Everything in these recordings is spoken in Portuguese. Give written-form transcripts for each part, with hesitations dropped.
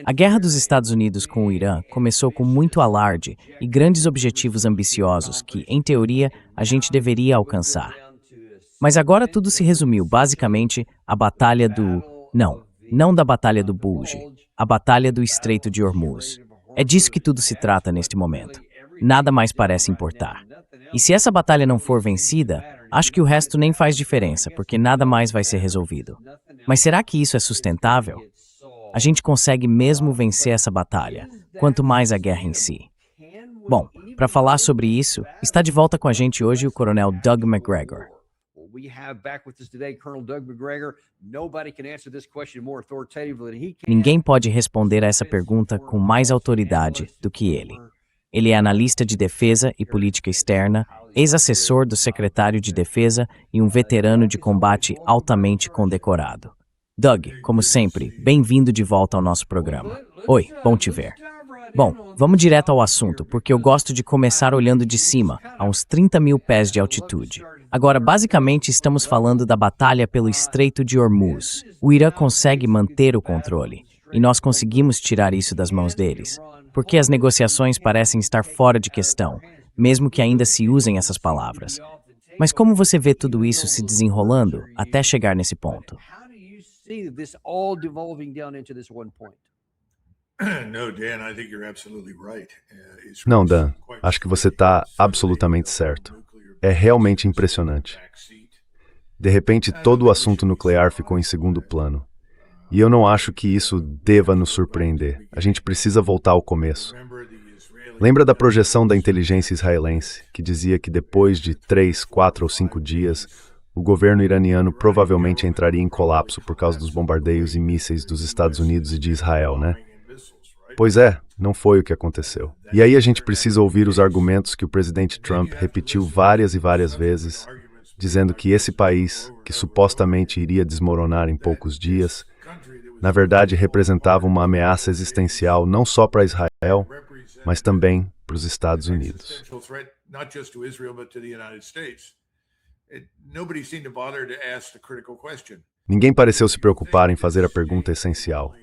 A guerra dos Estados Unidos com o Irã começou com muito alarde e grandes objetivos ambiciosos que, em teoria, a gente deveria alcançar. Mas agora tudo se resumiu basicamente à batalha do... Não da batalha do Bulge, a batalha do Estreito de Hormuz. É disso que tudo se trata neste momento. Nada mais parece importar. E se essa batalha não for vencida, acho que o resto nem faz diferença, porque nada mais vai ser resolvido. Mas será que isso é sustentável? A gente consegue mesmo vencer essa batalha, quanto mais a guerra em si. Bom, para falar sobre isso, está de volta com a gente hoje o Coronel Doug Macgregor. Ninguém pode responder a essa pergunta com mais autoridade do que ele. Ele é analista de defesa e política externa, ex-assessor do secretário de defesa e um veterano de combate altamente condecorado. Doug, como sempre, bem-vindo de volta ao nosso programa. Oi, bom te ver. Bom, vamos direto ao assunto, porque eu gosto de começar olhando de cima, a uns 30 mil pés de altitude. Agora, basicamente, estamos falando da batalha pelo Estreito de Hormuz. O Irã consegue manter o controle, e nós conseguimos tirar isso das mãos deles, porque as negociações parecem estar fora de questão, mesmo que ainda se usem essas palavras. Mas como você vê tudo isso se desenrolando até chegar nesse ponto? Não, Dan, acho que você está absolutamente certo. É realmente impressionante. De repente, todo o assunto nuclear ficou em segundo plano. E eu não acho que isso deva nos surpreender. A gente precisa voltar ao começo. Lembra da projeção da inteligência israelense, que dizia que depois de 3, 4 ou 5 dias, o governo iraniano provavelmente entraria em colapso por causa dos bombardeios e mísseis dos Estados Unidos e de Israel, né? Pois é, não foi o que aconteceu. E aí a gente precisa ouvir os argumentos que o presidente Trump repetiu várias e várias vezes, dizendo que esse país, que supostamente iria desmoronar em poucos dias, na verdade representava uma ameaça existencial não só para Israel, mas também para os Estados Unidos. Ninguém pareceu se preocupar em fazer a pergunta essencial.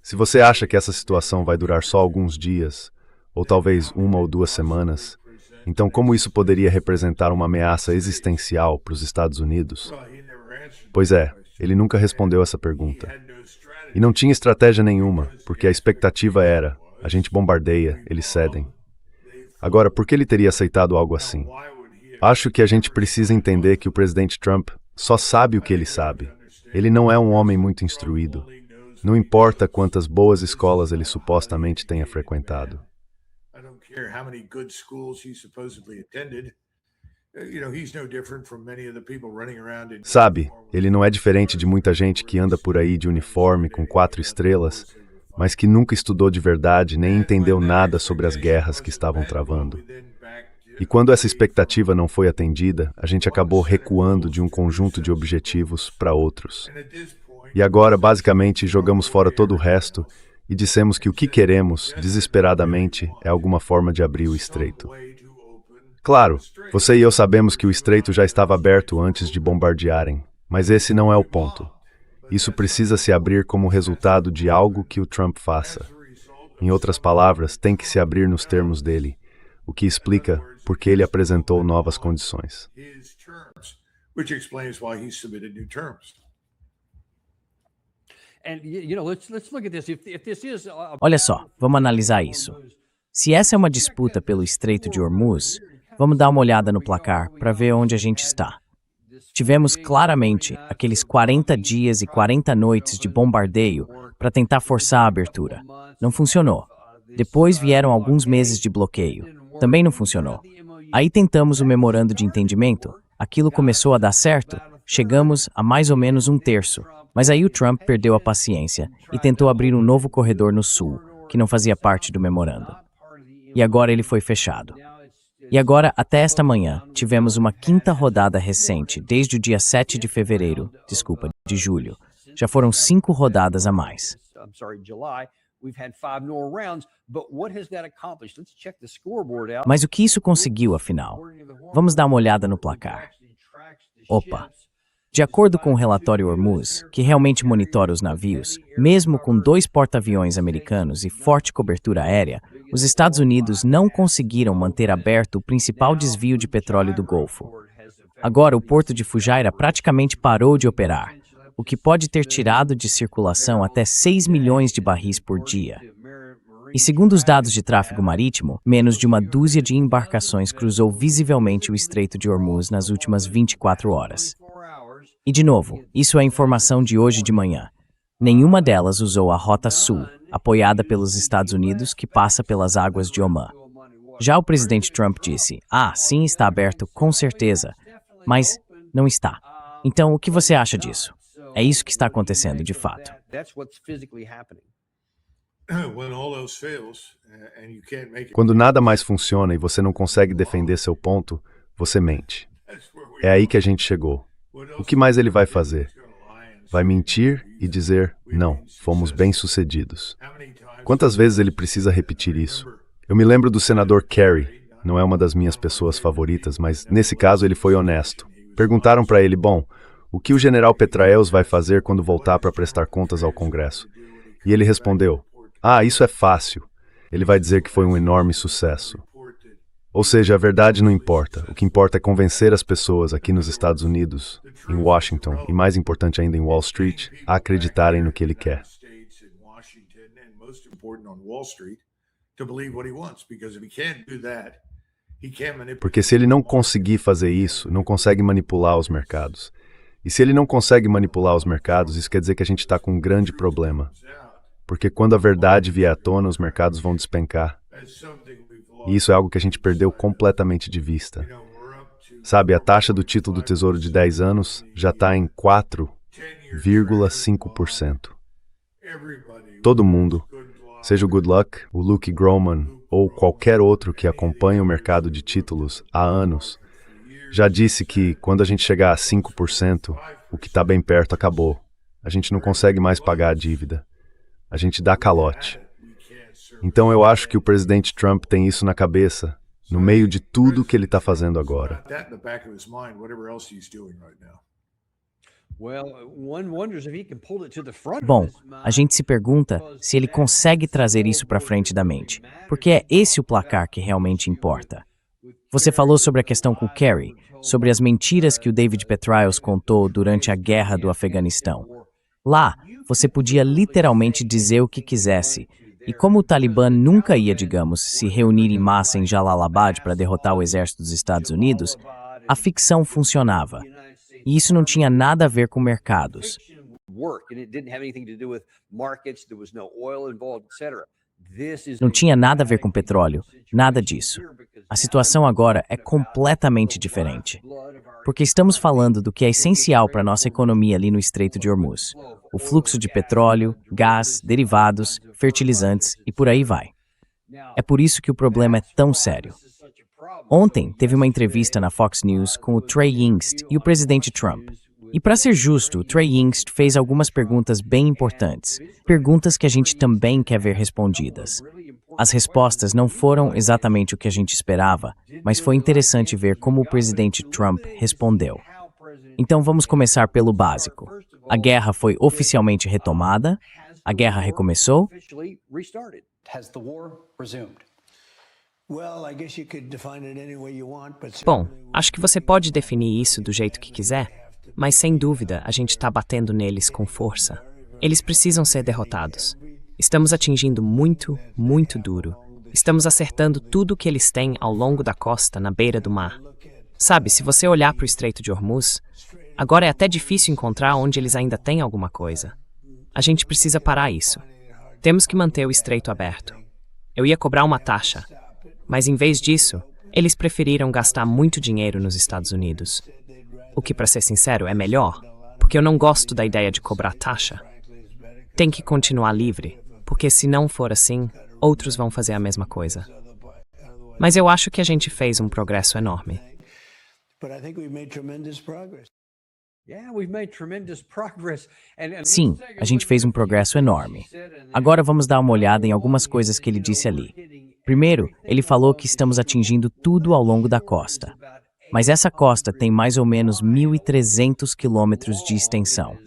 Se você acha que essa situação vai durar só alguns dias, ou talvez 1 ou 2 semanas, então como isso poderia representar uma ameaça existencial para os Estados Unidos? Pois é, ele nunca respondeu essa pergunta. E não tinha estratégia nenhuma, porque a expectativa era, a gente bombardeia, eles cedem. Agora, por que ele teria aceitado algo assim? Acho que a gente precisa entender que o presidente Trump só sabe o que ele sabe. Ele não é um homem muito instruído. Não importa quantas boas escolas ele supostamente tenha frequentado. Sabe, ele não é diferente de muita gente que anda por aí de uniforme com 4 estrelas, mas que nunca estudou de verdade nem entendeu nada sobre as guerras que estavam travando. E quando essa expectativa não foi atendida, a gente acabou recuando de um conjunto de objetivos para outros. E agora, basicamente, jogamos fora todo o resto e dissemos que o que queremos, desesperadamente, é alguma forma de abrir o estreito. Claro, você e eu sabemos que o estreito já estava aberto antes de bombardearem, mas esse não é o ponto. Isso precisa se abrir como resultado de algo que o Trump faça. Em outras palavras, tem que se abrir nos termos dele, o que explica por que ele apresentou novas condições. Olha só, vamos analisar isso. Se essa é uma disputa pelo Estreito de Hormuz, vamos dar uma olhada no placar para ver onde a gente está. Tivemos claramente aqueles 40 dias e 40 noites de bombardeio para tentar forçar a abertura. Não funcionou. Depois vieram alguns meses de bloqueio. Também não funcionou. Aí tentamos o memorando de entendimento. Aquilo começou a dar certo. Chegamos a mais ou menos 1/3. Mas aí o Trump perdeu a paciência e tentou abrir um novo corredor no sul, que não fazia parte do memorando. E agora ele foi fechado. E agora, até esta manhã, tivemos uma 5ª rodada recente, desde o dia 7 de julho. Já foram 5 rodadas a mais. Mas o que isso conseguiu, afinal? Vamos dar uma olhada no placar. Opa! De acordo com o relatório Hormuz, que realmente monitora os navios, mesmo com 2 porta-aviões americanos e forte cobertura aérea, os Estados Unidos não conseguiram manter aberto o principal desvio de petróleo do Golfo. Agora, o porto de Fujairah praticamente parou de operar, o que pode ter tirado de circulação até 6 milhões de barris por dia. E segundo os dados de tráfego marítimo, menos de uma dúzia de embarcações cruzou visivelmente o Estreito de Hormuz nas últimas 24 horas. E de novo, isso é informação de hoje de manhã. Nenhuma delas usou a Rota Sul, apoiada pelos Estados Unidos, que passa pelas águas de Omã. Já o presidente Trump disse, sim, está aberto, com certeza, mas não está. Então, o que você acha disso? É isso que está acontecendo, de fato. Quando nada mais funciona e você não consegue defender seu ponto, você mente. É aí que a gente chegou. O que mais ele vai fazer? Vai mentir e dizer, não, fomos bem-sucedidos. Quantas vezes ele precisa repetir isso? Eu me lembro do senador Kerry, não é uma das minhas pessoas favoritas, mas nesse caso ele foi honesto. Perguntaram para ele, o que o general Petraeus vai fazer quando voltar para prestar contas ao Congresso? E ele respondeu, isso é fácil. Ele vai dizer que foi um enorme sucesso. Ou seja, a verdade não importa. O que importa é convencer as pessoas aqui nos Estados Unidos, em Washington e, mais importante ainda, em Wall Street, a acreditarem no que ele quer. Porque se ele não conseguir fazer isso, não consegue manipular os mercados. E se ele não consegue manipular os mercados, isso quer dizer que a gente está com um grande problema. Porque quando a verdade vier à tona, os mercados vão despencar. E isso é algo que a gente perdeu completamente de vista. Sabe, a taxa do título do Tesouro de 10 anos já está em 4,5%. Todo mundo, seja o Good Luck, o Luke Groman ou qualquer outro que acompanha o mercado de títulos há anos, já disse que quando a gente chegar a 5%, o que está bem perto acabou. A gente não consegue mais pagar a dívida. A gente dá calote. Então eu acho que o presidente Trump tem isso na cabeça, no meio de tudo que ele está fazendo agora. Bom, a gente se pergunta se ele consegue trazer isso para frente da mente, porque é esse o placar que realmente importa. Você falou sobre a questão com Kerry, sobre as mentiras que o David Petraeus contou durante a guerra do Afeganistão. Lá, você podia literalmente dizer o que quisesse, e como o Talibã nunca ia, digamos, se reunir em massa em Jalalabad para derrotar o exército dos Estados Unidos, a ficção funcionava. E isso não tinha nada a ver com mercados. Não tinha nada a ver com petróleo, nada disso. A situação agora é completamente diferente. Porque estamos falando do que é essencial para a nossa economia ali no Estreito de Hormuz. O fluxo de petróleo, gás, derivados, fertilizantes e por aí vai. É por isso que o problema é tão sério. Ontem teve uma entrevista na Fox News com o Trey Yingst e o presidente Trump. E para ser justo, o Trey Yingst fez algumas perguntas bem importantes, perguntas que a gente também quer ver respondidas. As respostas não foram exatamente o que a gente esperava, mas foi interessante ver como o presidente Trump respondeu. Então vamos começar pelo básico. A guerra foi oficialmente retomada? A guerra recomeçou? Bom, acho que você pode definir isso do jeito que quiser, mas sem dúvida a gente está batendo neles com força. Eles precisam ser derrotados. Estamos atingindo muito, muito duro. Estamos acertando tudo que eles têm ao longo da costa, na beira do mar. Sabe, se você olhar para o Estreito de Hormuz, agora é até difícil encontrar onde eles ainda têm alguma coisa. A gente precisa parar isso. Temos que manter o estreito aberto. Eu ia cobrar uma taxa, mas em vez disso, eles preferiram gastar muito dinheiro nos Estados Unidos. O que, para ser sincero, é melhor, porque eu não gosto da ideia de cobrar taxa. Tem que continuar livre, porque se não for assim, outros vão fazer a mesma coisa. Mas eu acho que a gente fez um progresso enorme. Sim, a gente fez um progresso enorme. Agora vamos dar uma olhada em algumas coisas que ele disse ali. Primeiro, ele falou que estamos atingindo tudo ao longo da costa. Mas essa costa tem mais ou menos 1.300 quilômetros de extensão.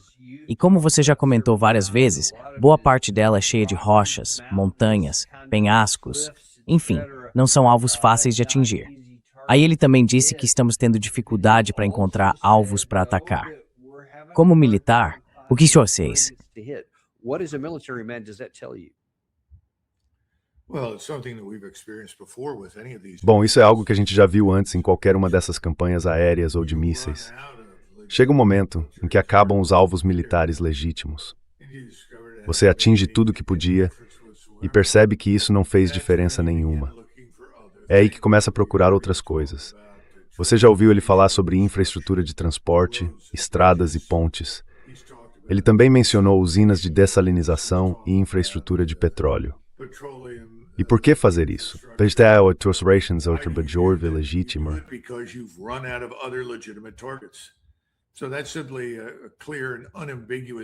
E como você já comentou várias vezes, boa parte dela é cheia de rochas, montanhas, penhascos, enfim, não são alvos fáceis de atingir. Aí ele também disse que estamos tendo dificuldade para encontrar alvos para atacar. Como militar, o que o senhor fez? Bom, isso é algo que a gente já viu antes em qualquer uma dessas campanhas aéreas ou de mísseis. Chega um momento em que acabam os alvos militares legítimos. Você atinge tudo que podia e percebe que isso não fez diferença nenhuma. É aí que começa a procurar outras coisas. Você já ouviu ele falar sobre infraestrutura de transporte, estradas e pontes. Ele também mencionou usinas de dessalinização e infraestrutura de petróleo. E por que fazer isso? Legítima.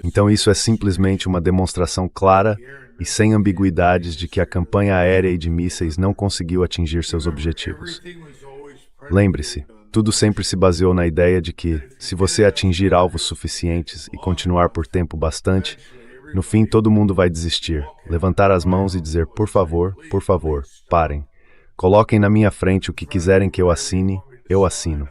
Então isso é simplesmente uma demonstração clara e sem ambiguidades de que a campanha aérea e de mísseis não conseguiu atingir seus objetivos. Lembre-se, tudo sempre se baseou na ideia de que, se você atingir alvos suficientes e continuar por tempo bastante, no fim todo mundo vai desistir, levantar as mãos e dizer, por favor, parem. Coloquem na minha frente o que quiserem que eu assino.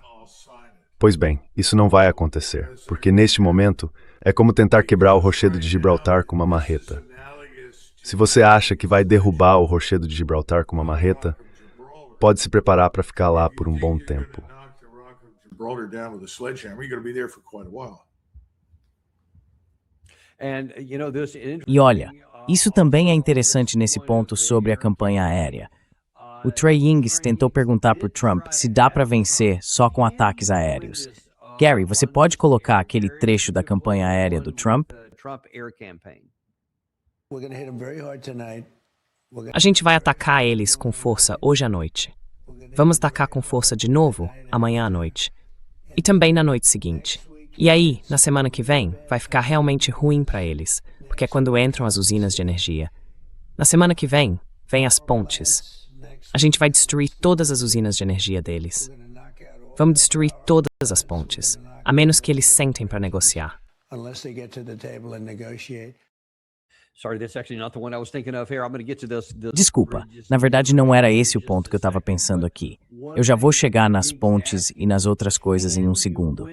Pois bem, isso não vai acontecer, porque neste momento é como tentar quebrar o rochedo de Gibraltar com uma marreta. Se você acha que vai derrubar o rochedo de Gibraltar com uma marreta, pode se preparar para ficar lá por um bom tempo. E olha, isso também é interessante nesse ponto sobre a campanha aérea. O Trey Yingst tentou perguntar para o Trump se dá para vencer só com ataques aéreos. Gary, você pode colocar aquele trecho da campanha aérea do Trump? A gente vai atacar eles com força hoje à noite. Vamos atacar com força de novo amanhã à noite. E também na noite seguinte. E aí, na semana que vem, vai ficar realmente ruim para eles, porque é quando entram as usinas de energia. Na semana que vem as pontes. A gente vai destruir todas as usinas de energia deles. Vamos destruir todas as pontes, a menos que eles sentem para negociar. Desculpa, na verdade não era esse o ponto que eu estava pensando aqui. Eu já vou chegar nas pontes e nas outras coisas em um segundo.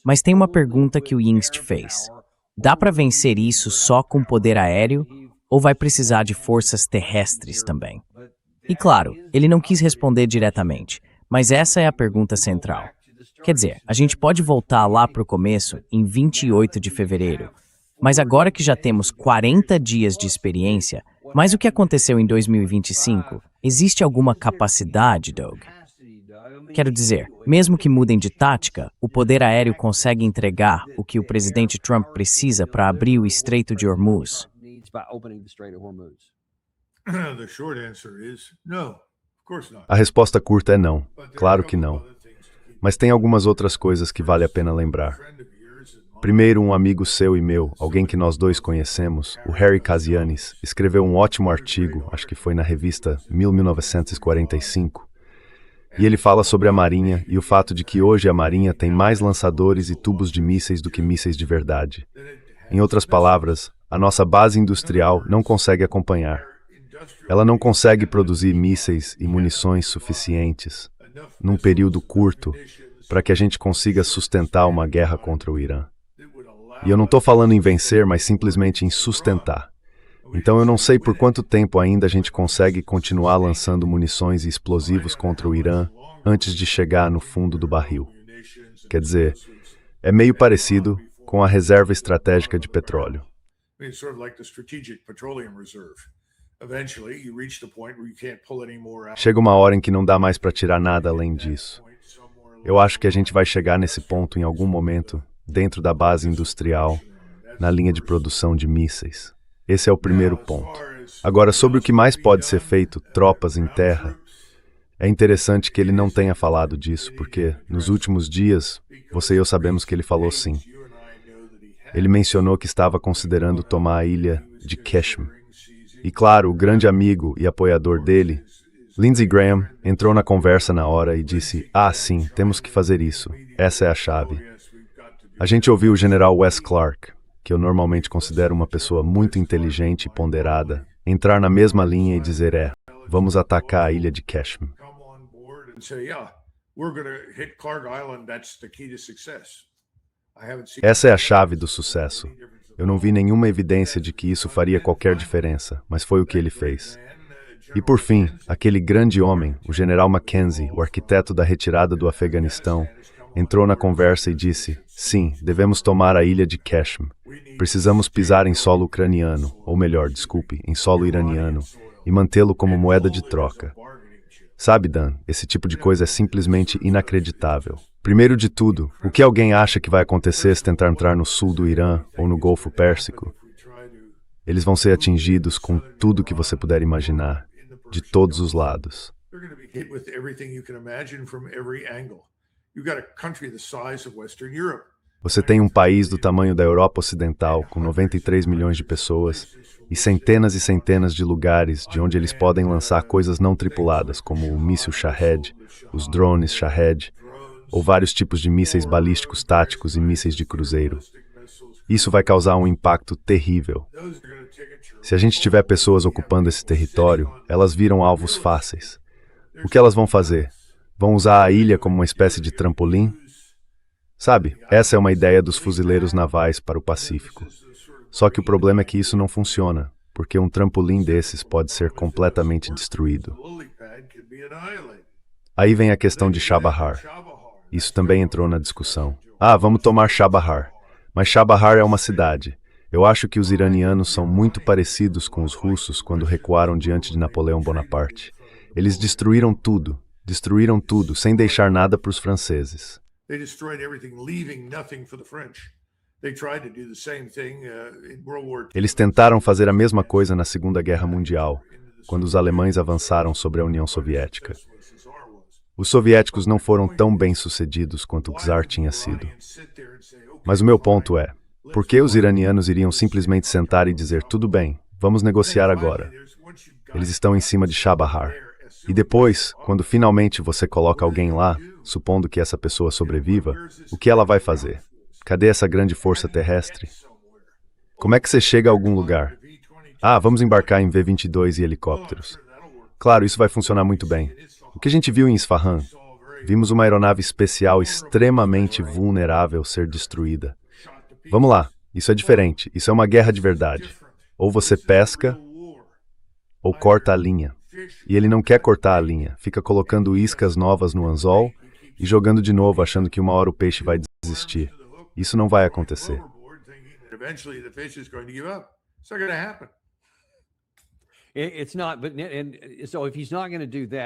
Mas tem uma pergunta que o Yingst fez. Dá para vencer isso só com poder aéreo ou vai precisar de forças terrestres também? E claro, ele não quis responder diretamente, mas essa é a pergunta central. Quer dizer, a gente pode voltar lá para o começo, em 28 de fevereiro, mas agora que já temos 40 dias de experiência, mas o que aconteceu em 2025, existe alguma capacidade, Doug? Quero dizer, mesmo que mudem de tática, o poder aéreo consegue entregar o que o presidente Trump precisa para abrir o Estreito de Hormuz? A resposta curta é não. Claro que não. Mas tem algumas outras coisas que vale a pena lembrar. Primeiro, um amigo seu e meu, alguém que nós dois conhecemos, o Harry Kazianis, escreveu um ótimo artigo, acho que foi na revista 1945, e ele fala sobre a Marinha e o fato de que hoje a Marinha tem mais lançadores e tubos de mísseis do que mísseis de verdade. Em outras palavras, a nossa base industrial não consegue acompanhar. Ela não consegue produzir mísseis e munições suficientes num período curto para que a gente consiga sustentar uma guerra contra o Irã. E eu não estou falando em vencer, mas simplesmente em sustentar. Então eu não sei por quanto tempo ainda a gente consegue continuar lançando munições e explosivos contra o Irã antes de chegar no fundo do barril. Quer dizer, é meio parecido com a reserva estratégica de petróleo. Chega uma hora em que não dá mais para tirar nada além disso. Eu acho que a gente vai chegar nesse ponto em algum momento, dentro da base industrial, na linha de produção de mísseis. Esse é o primeiro ponto. Agora, sobre o que mais pode ser feito, tropas em terra, é interessante que ele não tenha falado disso, porque nos últimos dias, você e eu sabemos que ele falou sim. Ele mencionou que estava considerando tomar a ilha de Keshim. E claro, o grande amigo e apoiador dele, Lindsey Graham entrou na conversa na hora e disse: "Ah, sim, temos que fazer isso. Essa é a chave." A gente ouviu o general Wes Clark, que eu normalmente considero uma pessoa muito inteligente e ponderada, entrar na mesma linha e dizer: vamos atacar a ilha de Kashmir. Essa é a chave do sucesso. Eu não vi nenhuma evidência de que isso faria qualquer diferença, mas foi o que ele fez. E por fim, aquele grande homem, o general Mackenzie, o arquiteto da retirada do Afeganistão, entrou na conversa e disse: sim, devemos tomar a ilha de Kashmir. Precisamos pisar em solo ucraniano, ou melhor, desculpe, em solo iraniano, e mantê-lo como moeda de troca. Sabe, Dan, esse tipo de coisa é simplesmente inacreditável. Primeiro de tudo, o que alguém acha que vai acontecer se tentar entrar no sul do Irã ou no Golfo Pérsico? Eles vão ser atingidos com tudo que você puder imaginar, de todos os lados. Você tem um país do tamanho da Europa Ocidental, com 93 milhões de pessoas, e centenas de lugares de onde eles podem lançar coisas não tripuladas, como o míssil Shahed, os drones Shahed, ou vários tipos de mísseis balísticos táticos e mísseis de cruzeiro. Isso vai causar um impacto terrível. Se a gente tiver pessoas ocupando esse território, elas viram alvos fáceis. O que elas vão fazer? Vão usar a ilha como uma espécie de trampolim? Sabe, essa é uma ideia dos fuzileiros navais para o Pacífico. Só que o problema é que isso não funciona, porque um trampolim desses pode ser completamente destruído. Aí vem a questão de Chabahar. Isso também entrou na discussão. Vamos tomar Chabahar. Mas Chabahar é uma cidade. Eu acho que os iranianos são muito parecidos com os russos quando recuaram diante de Napoleão Bonaparte. Eles destruíram tudo, sem deixar nada para os franceses. Eles tentaram fazer a mesma coisa na Segunda Guerra Mundial, quando os alemães avançaram sobre a União Soviética. Os soviéticos não foram tão bem-sucedidos quanto o Czar tinha sido. Mas o meu ponto é, por que os iranianos iriam simplesmente sentar e dizer, tudo bem, vamos negociar agora? Eles estão em cima de Chabahar. E depois, quando finalmente você coloca alguém lá, supondo que essa pessoa sobreviva, o que ela vai fazer? Cadê essa grande força terrestre? Como é que você chega a algum lugar? Vamos embarcar em V-22 e helicópteros. Claro, isso vai funcionar muito bem. O que a gente viu em Isfahan? Vimos uma aeronave especial extremamente vulnerável ser destruída. Vamos lá, isso é diferente, isso é uma guerra de verdade. Ou você pesca, ou corta a linha. E ele não quer cortar a linha, fica colocando iscas novas no anzol e jogando de novo, achando que uma hora o peixe vai desistir. Isso não vai acontecer.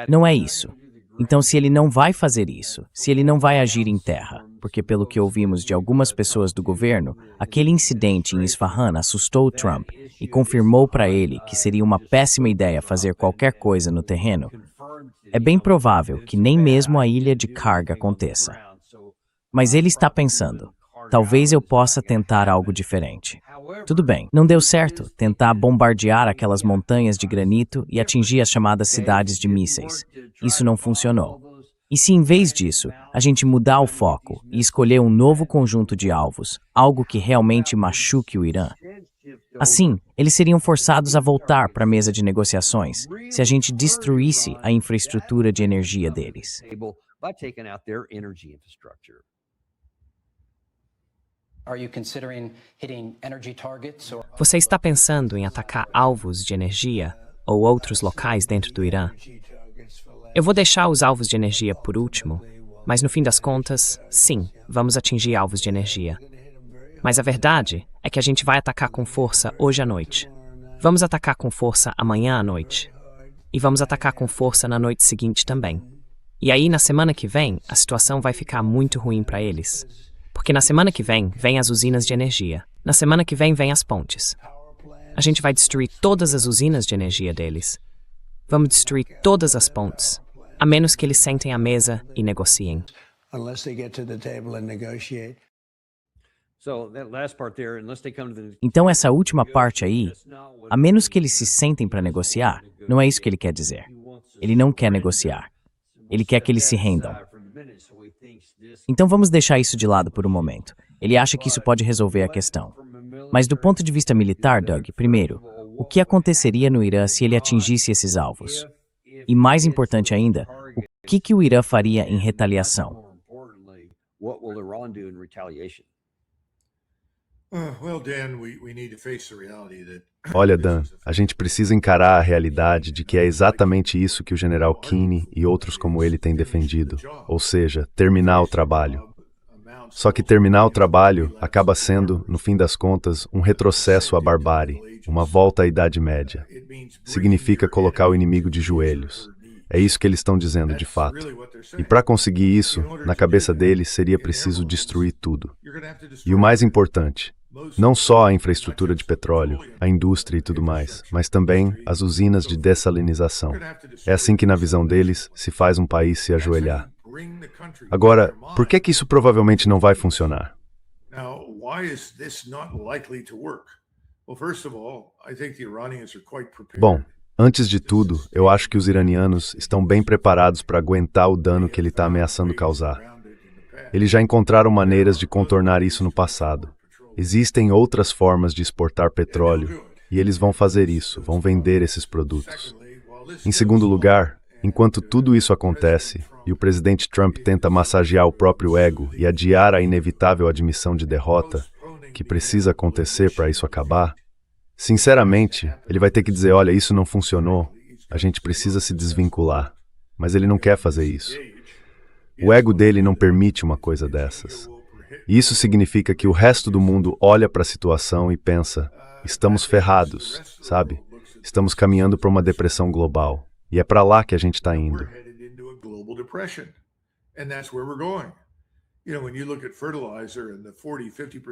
Não é isso. Então, se ele não vai fazer isso, se ele não vai agir em terra, porque pelo que ouvimos de algumas pessoas do governo, aquele incidente em Isfahan assustou o Trump e confirmou para ele que seria uma péssima ideia fazer qualquer coisa no terreno, é bem provável que nem mesmo a ilha de Karg aconteça. Mas ele está pensando, talvez eu possa tentar algo diferente. Tudo bem, não deu certo tentar bombardear aquelas montanhas de granito e atingir as chamadas cidades de mísseis. Isso não funcionou. E se em vez disso, a gente mudar o foco e escolher um novo conjunto de alvos, algo que realmente machuque o Irã? Assim, eles seriam forçados a voltar para a mesa de negociações se a gente destruísse a infraestrutura de energia deles. Você está pensando em atacar alvos de energia ou outros locais dentro do Irã? Eu vou deixar os alvos de energia por último, mas no fim das contas, sim, vamos atingir alvos de energia. Mas a verdade é que a gente vai atacar com força hoje à noite. Vamos atacar com força amanhã à noite. E vamos atacar com força na noite seguinte também. E aí, na semana que vem, a situação vai ficar muito ruim para eles. Porque na semana que vem as usinas de energia. Na semana que vem as pontes. A gente vai destruir todas as usinas de energia deles. Vamos destruir todas as pontes, a menos que eles sentem à mesa e negociem. Então essa última parte aí, a menos que eles se sentem para negociar, não é isso que ele quer dizer. Ele não quer negociar. Ele quer que eles se rendam. Então vamos deixar isso de lado por um momento. Ele acha que isso pode resolver a questão. Mas do ponto de vista militar, Doug, primeiro, o que aconteceria no Irã se ele atingisse esses alvos? E mais importante ainda, o que o Irã faria em retaliação? Olha, Dan, a gente precisa encarar a realidade de que é exatamente isso que o general Keeney e outros como ele têm defendido, ou seja, terminar o trabalho. Só que terminar o trabalho acaba sendo, no fim das contas, um retrocesso à barbárie, uma volta à Idade Média. Significa colocar o inimigo de joelhos. É isso que eles estão dizendo, de fato. E para conseguir isso, na cabeça deles, seria preciso destruir tudo. E o mais importante, não só a infraestrutura de petróleo, a indústria e tudo mais, mas também as usinas de dessalinização. É assim que, na visão deles, se faz um país se ajoelhar. Agora, por que isso provavelmente não vai funcionar? Bom, antes de tudo, eu acho que os iranianos estão bem preparados para aguentar o dano que ele está ameaçando causar. Eles já encontraram maneiras de contornar isso no passado. Existem outras formas de exportar petróleo, e eles vão fazer isso, vão vender esses produtos. Em segundo lugar, enquanto tudo isso acontece, e o presidente Trump tenta massagear o próprio ego e adiar a inevitável admissão de derrota, que precisa acontecer para isso acabar, sinceramente, ele vai ter que dizer, olha, isso não funcionou, a gente precisa se desvincular. Mas ele não quer fazer isso. O ego dele não permite uma coisa dessas. E isso significa que o resto do mundo olha para a situação e pensa, estamos ferrados, sabe? Estamos caminhando para uma depressão global. E é para lá que a gente está indo.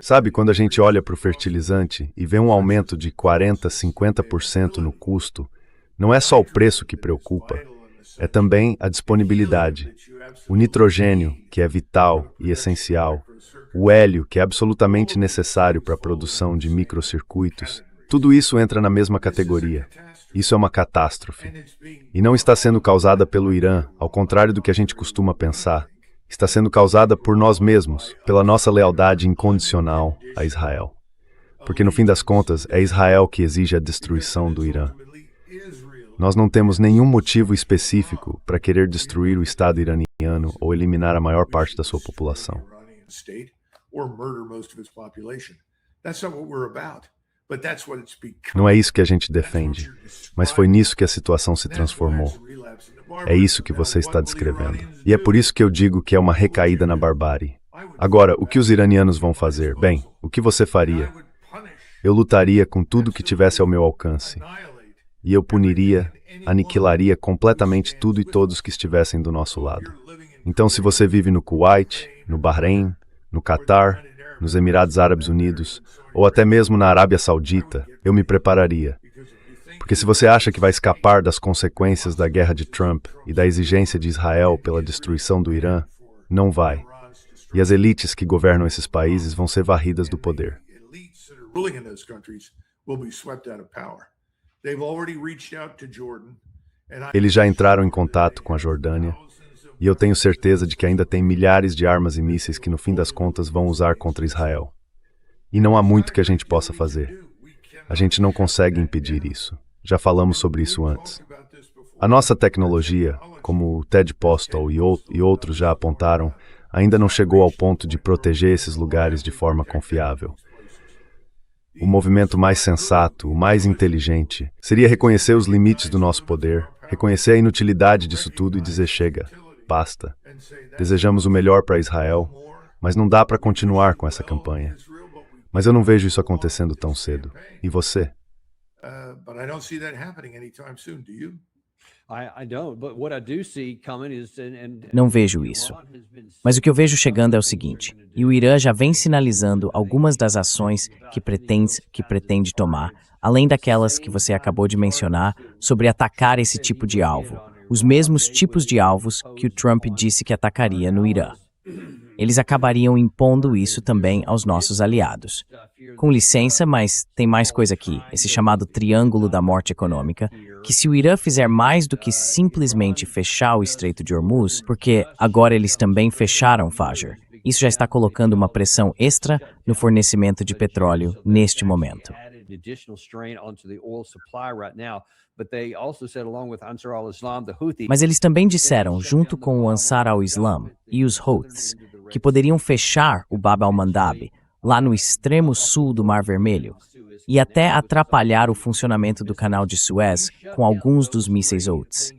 Sabe, quando a gente olha para o fertilizante e vê um aumento de 40%, 50% no custo, não é só o preço que preocupa, é também a disponibilidade. O nitrogênio, que é vital e essencial, o hélio, que é absolutamente necessário para a produção de microcircuitos, tudo isso entra na mesma categoria. Isso é uma catástrofe. E não está sendo causada pelo Irã, ao contrário do que a gente costuma pensar. Está sendo causada por nós mesmos, pela nossa lealdade incondicional a Israel. Porque, no fim das contas, é Israel que exige a destruição do Irã. Nós não temos nenhum motivo específico para querer destruir o Estado iraniano ou eliminar a maior parte da sua população. Não é isso que a gente defende, mas foi nisso que a situação se transformou. É isso que você está descrevendo. E é por isso que eu digo que é uma recaída na barbárie. Agora, o que os iranianos vão fazer? Bem, o que você faria? Eu lutaria com tudo que tivesse ao meu alcance. E eu puniria, aniquilaria completamente tudo e todos que estivessem do nosso lado. Então, se você vive no Kuwait, no Bahrein, no Catar, nos Emirados Árabes Unidos, ou até mesmo na Arábia Saudita, eu me prepararia. Porque se você acha que vai escapar das consequências da guerra de Trump e da exigência de Israel pela destruição do Irã, não vai. E as elites que governam esses países vão ser varridas do poder. Eles já entraram em contato com a Jordânia, e eu tenho certeza de que ainda tem milhares de armas e mísseis que no fim das contas vão usar contra Israel. E não há muito que a gente possa fazer. A gente não consegue impedir isso. Já falamos sobre isso antes. A nossa tecnologia, como o Ted Postol e outros já apontaram, ainda não chegou ao ponto de proteger esses lugares de forma confiável. O movimento mais sensato, o mais inteligente, seria reconhecer os limites do nosso poder, reconhecer a inutilidade disso tudo e dizer chega, basta. Desejamos o melhor para Israel, mas não dá para continuar com essa campanha. Mas eu não vejo isso acontecendo tão cedo. E você? Não vejo isso. Mas o que eu vejo chegando é o seguinte, e o Irã já vem sinalizando algumas das ações que pretende tomar, além daquelas que você acabou de mencionar, sobre atacar esse tipo de alvo, os mesmos tipos de alvos que o Trump disse que atacaria no Irã. eles acabariam impondo isso também aos nossos aliados. Com licença, mas tem mais coisa aqui, esse chamado triângulo da morte econômica, que se o Irã fizer mais do que simplesmente fechar o Estreito de Hormuz, porque agora eles também fecharam Fajr, isso já está colocando uma pressão extra no fornecimento de petróleo neste momento. Mas eles também disseram, junto com o Ansar al-Islam e os Houthis, que poderiam fechar o Bab al-Mandab, lá no extremo sul do Mar Vermelho, e até atrapalhar o funcionamento do canal de Suez com alguns dos mísseis Houthis.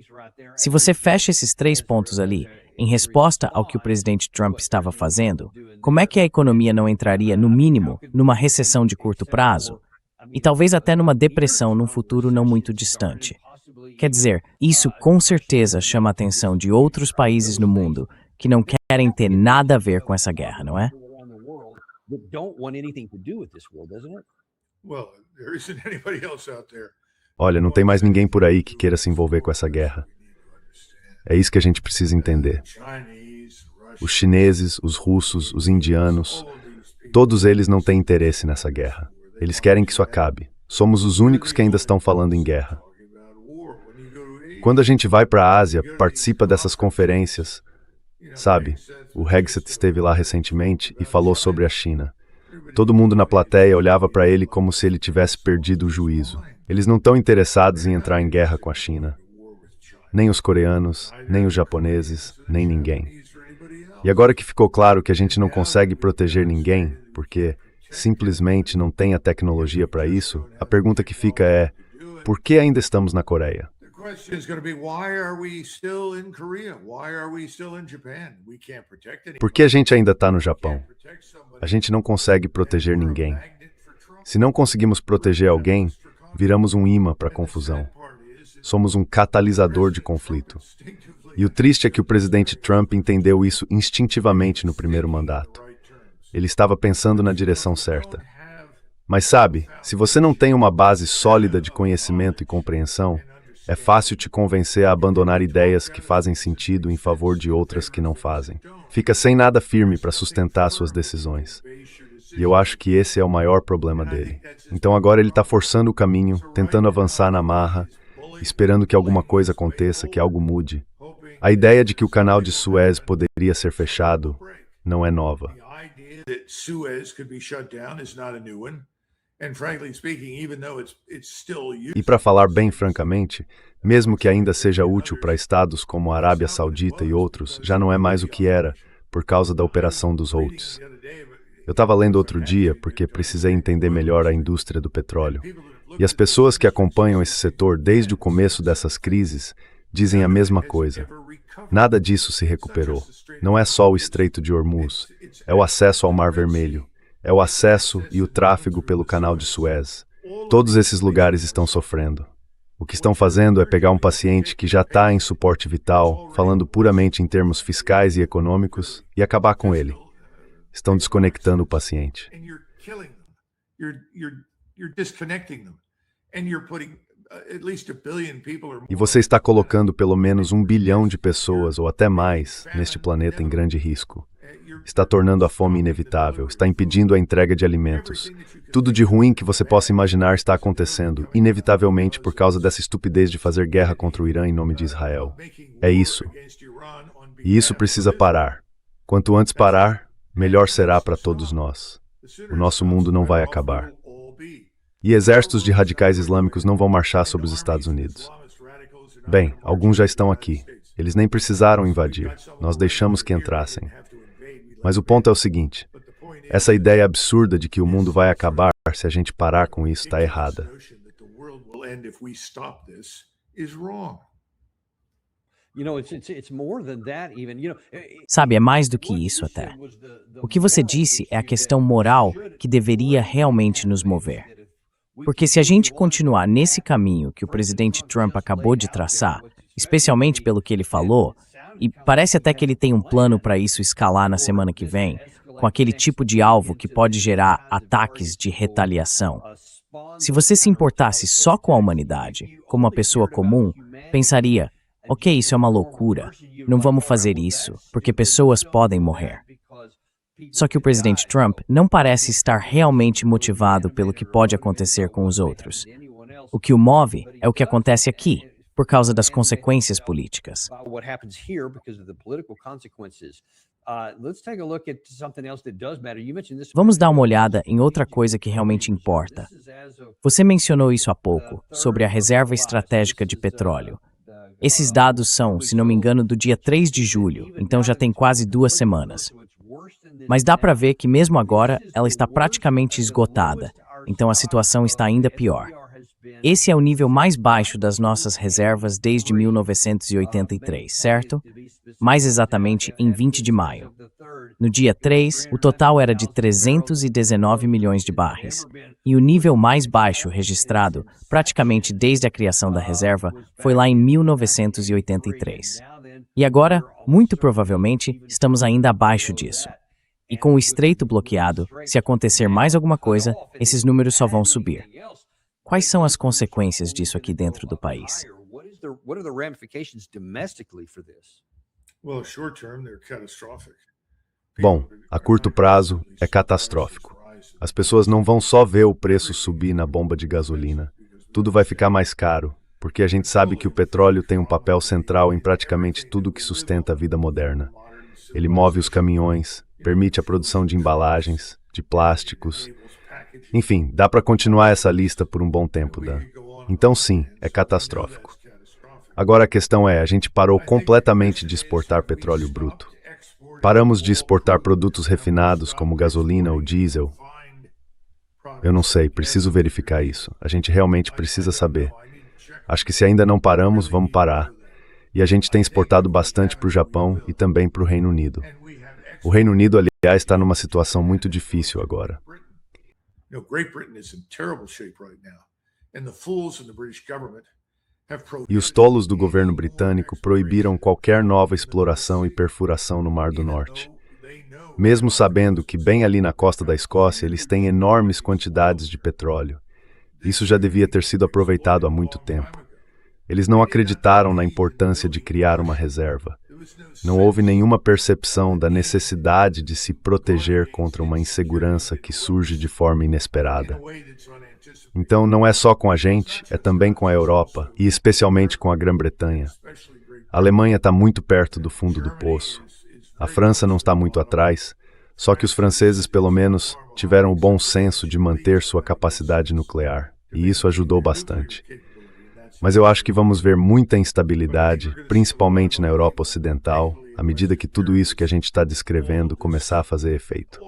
Se você fecha esses 3 pontos ali, em resposta ao que o presidente Trump estava fazendo, como é que a economia não entraria, no mínimo, numa recessão de curto prazo? E talvez até numa depressão num futuro não muito distante. Quer dizer, isso com certeza chama a atenção de outros países no mundo que não querem ter nada a ver com essa guerra, não é? Olha, não tem mais ninguém por aí que queira se envolver com essa guerra. É isso que a gente precisa entender. Os chineses, os russos, os indianos, todos eles não têm interesse nessa guerra. Eles querem que isso acabe. Somos os únicos que ainda estão falando em guerra. Quando a gente vai para a Ásia, participa dessas conferências, sabe? O Hegseth esteve lá recentemente e falou sobre a China. Todo mundo na plateia olhava para ele como se ele tivesse perdido o juízo. Eles não estão interessados em entrar em guerra com a China. Nem os coreanos, nem os japoneses, nem ninguém. E agora que ficou claro que a gente não consegue proteger ninguém, porque simplesmente não tem a tecnologia para isso, a pergunta que fica é: por que ainda estamos na Coreia? Por que a gente ainda está no Japão? A gente não consegue proteger ninguém. Se não conseguimos proteger alguém, viramos um imã para a confusão. Somos um catalisador de conflito. E o triste é que o presidente Trump entendeu isso instintivamente no primeiro mandato. Ele estava pensando na direção certa. Mas sabe, se você não tem uma base sólida de conhecimento e compreensão, é fácil te convencer a abandonar ideias que fazem sentido em favor de outras que não fazem. Fica sem nada firme para sustentar suas decisões. E eu acho que esse é o maior problema dele. Então agora ele está forçando o caminho, tentando avançar na marra, esperando que alguma coisa aconteça, que algo mude. A ideia de que o canal de Suez poderia ser fechado não é nova. E para falar bem francamente, mesmo que ainda seja útil para estados como a Arábia Saudita e outros, já não é mais o que era, por causa da operação dos Houthis. Eu estava lendo outro dia porque precisei entender melhor a indústria do petróleo. E as pessoas que acompanham esse setor desde o começo dessas crises dizem a mesma coisa. Nada disso se recuperou. Não é só o Estreito de Hormuz, é o acesso ao Mar Vermelho, é o acesso e o tráfego pelo canal de Suez. Todos esses lugares estão sofrendo. O que estão fazendo é pegar um paciente que já está em suporte vital, falando puramente em termos fiscais e econômicos, e acabar com ele. Estão desconectando o paciente. E você está colocando pelo menos 1 bilhão de pessoas, ou até mais, neste planeta em grande risco. Está tornando a fome inevitável, está impedindo a entrega de alimentos. Tudo de ruim que você possa imaginar está acontecendo, inevitavelmente por causa dessa estupidez de fazer guerra contra o Irã em nome de Israel. É isso. E isso precisa parar. Quanto antes parar, melhor será para todos nós. O nosso mundo não vai acabar. E exércitos de radicais islâmicos não vão marchar sobre os Estados Unidos. Bem, alguns já estão aqui. Eles nem precisaram invadir. Nós deixamos que entrassem. Mas o ponto é o seguinte: essa ideia absurda de que o mundo vai acabar se a gente parar com isso está errada. Sabe, é mais do que isso até. O que você disse é a questão moral que deveria realmente nos mover. Porque se a gente continuar nesse caminho que o presidente Trump acabou de traçar, especialmente pelo que ele falou, e parece até que ele tem um plano para isso escalar na semana que vem, com aquele tipo de alvo que pode gerar ataques de retaliação. Se você se importasse só com a humanidade, como uma pessoa comum, pensaria: ok, isso é uma loucura, não vamos fazer isso, porque pessoas podem morrer. Só que o presidente Trump não parece estar realmente motivado pelo que pode acontecer com os outros. O que o move é o que acontece aqui, por causa das consequências políticas. Vamos dar uma olhada em outra coisa que realmente importa. Você mencionou isso há pouco, sobre a reserva estratégica de petróleo. Esses dados são, se não me engano, do dia 3 de julho, então já tem quase 2 semanas. Mas dá para ver que mesmo agora ela está praticamente esgotada, então a situação está ainda pior. Esse é o nível mais baixo das nossas reservas desde 1983, certo? Mais exatamente em 20 de maio. No dia 3, o total era de 319 milhões de barris, e o nível mais baixo registrado, praticamente desde a criação da reserva, foi lá em 1983. E agora, muito provavelmente, estamos ainda abaixo disso. E com o estreito bloqueado, se acontecer mais alguma coisa, esses números só vão subir. Quais são as consequências disso aqui dentro do país? Bom, a curto prazo é catastrófico. As pessoas não vão só ver o preço subir na bomba de gasolina. Tudo vai ficar mais caro, porque a gente sabe que o petróleo tem um papel central em praticamente tudo que sustenta a vida moderna. Ele move os caminhões, permite a produção de embalagens, de plásticos. Enfim, dá para continuar essa lista por um bom tempo, Dan. Então sim, é catastrófico. Agora a questão é, a gente parou completamente de exportar petróleo bruto. Paramos de exportar produtos refinados como gasolina ou diesel. Eu não sei, preciso verificar isso. A gente realmente precisa saber. Acho que se ainda não paramos, vamos parar. E a gente tem exportado bastante para o Japão e também para o Reino Unido. O Reino Unido, aliás, está numa situação muito difícil agora. E os tolos do governo britânico proibiram qualquer nova exploração e perfuração no Mar do Norte. Mesmo sabendo que bem ali na costa da Escócia eles têm enormes quantidades de petróleo. Isso já devia ter sido aproveitado há muito tempo. Eles não acreditaram na importância de criar uma reserva. Não houve nenhuma percepção da necessidade de se proteger contra uma insegurança que surge de forma inesperada. Então, não é só com a gente, é também com a Europa, e especialmente com a Grã-Bretanha. A Alemanha está muito perto do fundo do poço. A França não está muito atrás, só que os franceses, pelo menos, tiveram o bom senso de manter sua capacidade nuclear, e isso ajudou bastante. Mas eu acho que vamos ver muita instabilidade, principalmente na Europa Ocidental, à medida que tudo isso que a gente está descrevendo começar a fazer efeito.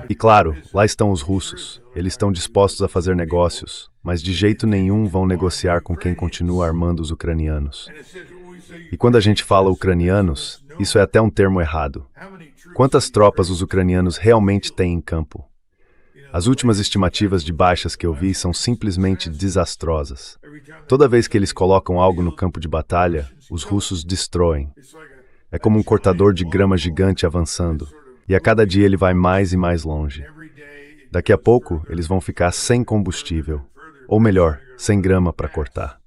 E claro, lá estão os russos. Eles estão dispostos a fazer negócios, mas de jeito nenhum vão negociar com quem continua armando os ucranianos. E quando a gente fala ucranianos, isso é até um termo errado. Quantas tropas os ucranianos realmente têm em campo? As últimas estimativas de baixas que eu vi são simplesmente desastrosas. Toda vez que eles colocam algo no campo de batalha, os russos destroem. É como um cortador de grama gigante avançando, e a cada dia ele vai mais e mais longe. Daqui a pouco, eles vão ficar sem combustível, ou melhor, sem grama para cortar.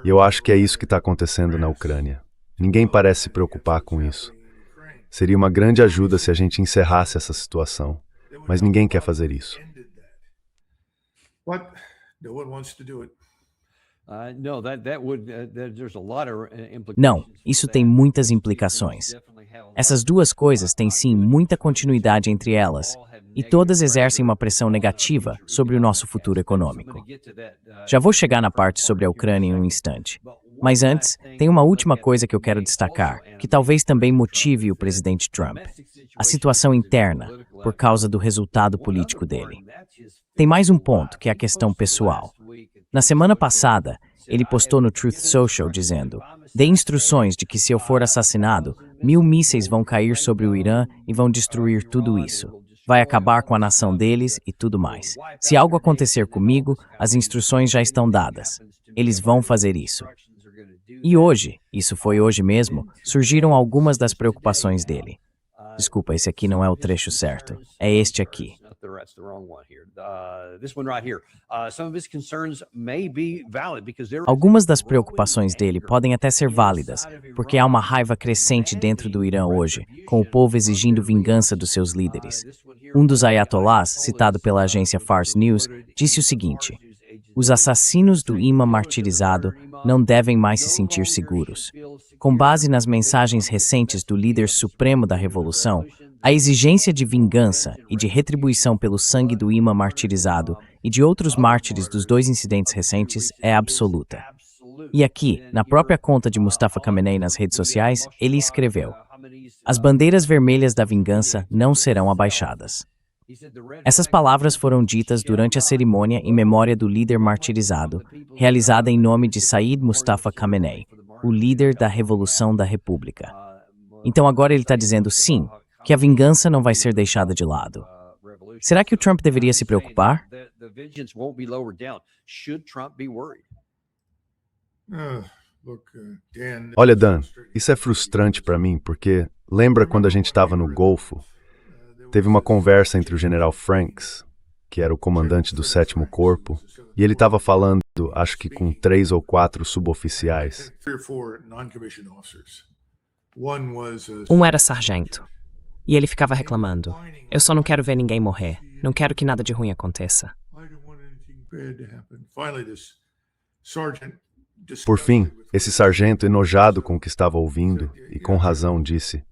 E eu acho que é isso que está acontecendo na Ucrânia. Ninguém parece se preocupar com isso. Seria uma grande ajuda se a gente encerrasse essa situação, mas ninguém quer fazer isso. Não, isso tem muitas implicações. Essas duas coisas têm sim muita continuidade entre elas, e todas exercem uma pressão negativa sobre o nosso futuro econômico. Já vou chegar na parte sobre a Ucrânia em um instante. Mas antes, tem uma última coisa que eu quero destacar, que talvez também motive o presidente Trump. A situação interna, por causa do resultado político dele. Tem mais um ponto, que é a questão pessoal. Na semana passada, ele postou no Truth Social dizendo: "Dei instruções de que se eu for assassinado, 1000 mísseis vão cair sobre o Irã e vão destruir tudo isso. Vai acabar com a nação deles e tudo mais. Se algo acontecer comigo, as instruções já estão dadas. Eles vão fazer isso." E hoje, isso foi hoje mesmo, surgiram algumas das preocupações dele. Desculpa, esse aqui não é o trecho certo. É este aqui. Algumas das preocupações dele podem até ser válidas, porque há uma raiva crescente dentro do Irã hoje, com o povo exigindo vingança dos seus líderes. Um dos ayatolás, citado pela agência Fars News, disse o seguinte: os assassinos do imã martirizado não devem mais se sentir seguros. Com base nas mensagens recentes do líder supremo da revolução, a exigência de vingança e de retribuição pelo sangue do imã martirizado e de outros mártires dos dois incidentes recentes é absoluta. E aqui, na própria conta de Mustafa Khamenei nas redes sociais, ele escreveu: as bandeiras vermelhas da vingança não serão abaixadas. Essas palavras foram ditas durante a cerimônia em memória do líder martirizado, realizada em nome de Said Mustafa Khamenei, o líder da Revolução da República. Então agora ele está dizendo sim, que a vingança não vai ser deixada de lado. Será que o Trump deveria se preocupar? Olha, Dan, isso é frustrante para mim, porque lembra quando a gente estava no Golfo? Teve uma conversa entre o general Franks, que era o comandante do 7º Corpo, e ele estava falando, acho que com 3 ou 4 suboficiais. Um era sargento. E ele ficava reclamando: eu só não quero ver ninguém morrer. Não quero que nada de ruim aconteça. Por fim, esse sargento, enojado com o que estava ouvindo, e com razão, disse: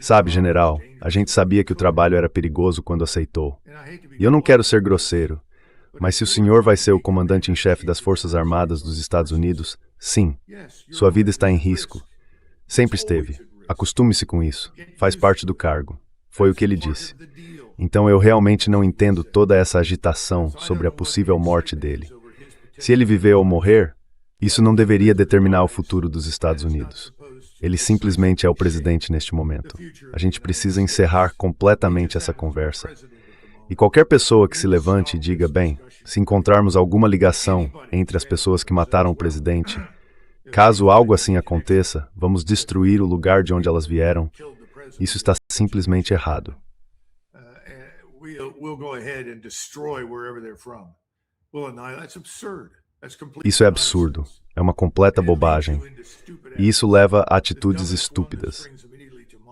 sabe, general, a gente sabia que o trabalho era perigoso quando aceitou. E eu não quero ser grosseiro, mas se o senhor vai ser o comandante em chefe das Forças Armadas dos Estados Unidos, sim, sua vida está em risco. Sempre esteve. Acostume-se com isso. Faz parte do cargo. Foi o que ele disse. Então eu realmente não entendo toda essa agitação sobre a possível morte dele. Se ele viver ou morrer, isso não deveria determinar o futuro dos Estados Unidos. Ele simplesmente é o presidente neste momento. A gente precisa encerrar completamente essa conversa. E qualquer pessoa que se levante e diga, bem, se encontrarmos alguma ligação entre as pessoas que mataram o presidente, caso algo assim aconteça, vamos destruir o lugar de onde elas vieram, isso está simplesmente errado. Isso é absurdo. É uma completa bobagem. E isso leva a atitudes estúpidas.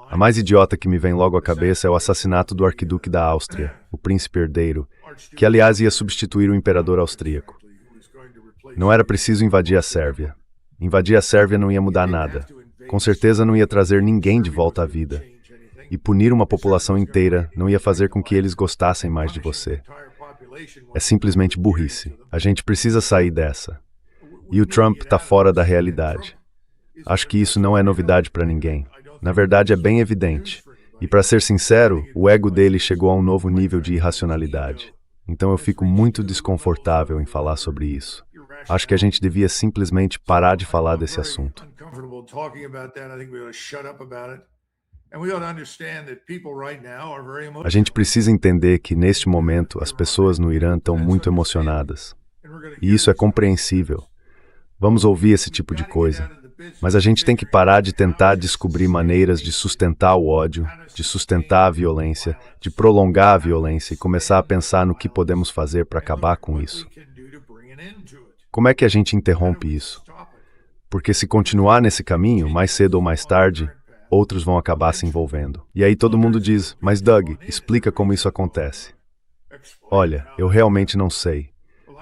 A mais idiota que me vem logo à cabeça é o assassinato do arquiduque da Áustria, o príncipe herdeiro, que aliás ia substituir o imperador austríaco. Não era preciso invadir a Sérvia. Invadir a Sérvia não ia mudar nada. Com certeza não ia trazer ninguém de volta à vida. E punir uma população inteira não ia fazer com que eles gostassem mais de você. É simplesmente burrice. A gente precisa sair dessa. E o Trump está fora da realidade. Acho que isso não é novidade para ninguém. Na verdade, é bem evidente. E para ser sincero, o ego dele chegou a um novo nível de irracionalidade. Então eu fico muito desconfortável em falar sobre isso. Acho que a gente devia simplesmente parar de falar desse assunto. A gente precisa entender que, neste momento, as pessoas no Irã estão muito emocionadas. E isso é compreensível. Vamos ouvir esse tipo de coisa. Mas a gente tem que parar de tentar descobrir maneiras de sustentar o ódio, de sustentar a violência, de prolongar a violência e começar a pensar no que podemos fazer para acabar com isso. Como é que a gente interrompe isso? Porque se continuar nesse caminho, mais cedo ou mais tarde, outros vão acabar se envolvendo. E aí todo mundo diz, mas Doug, explica como isso acontece. Olha, eu realmente não sei.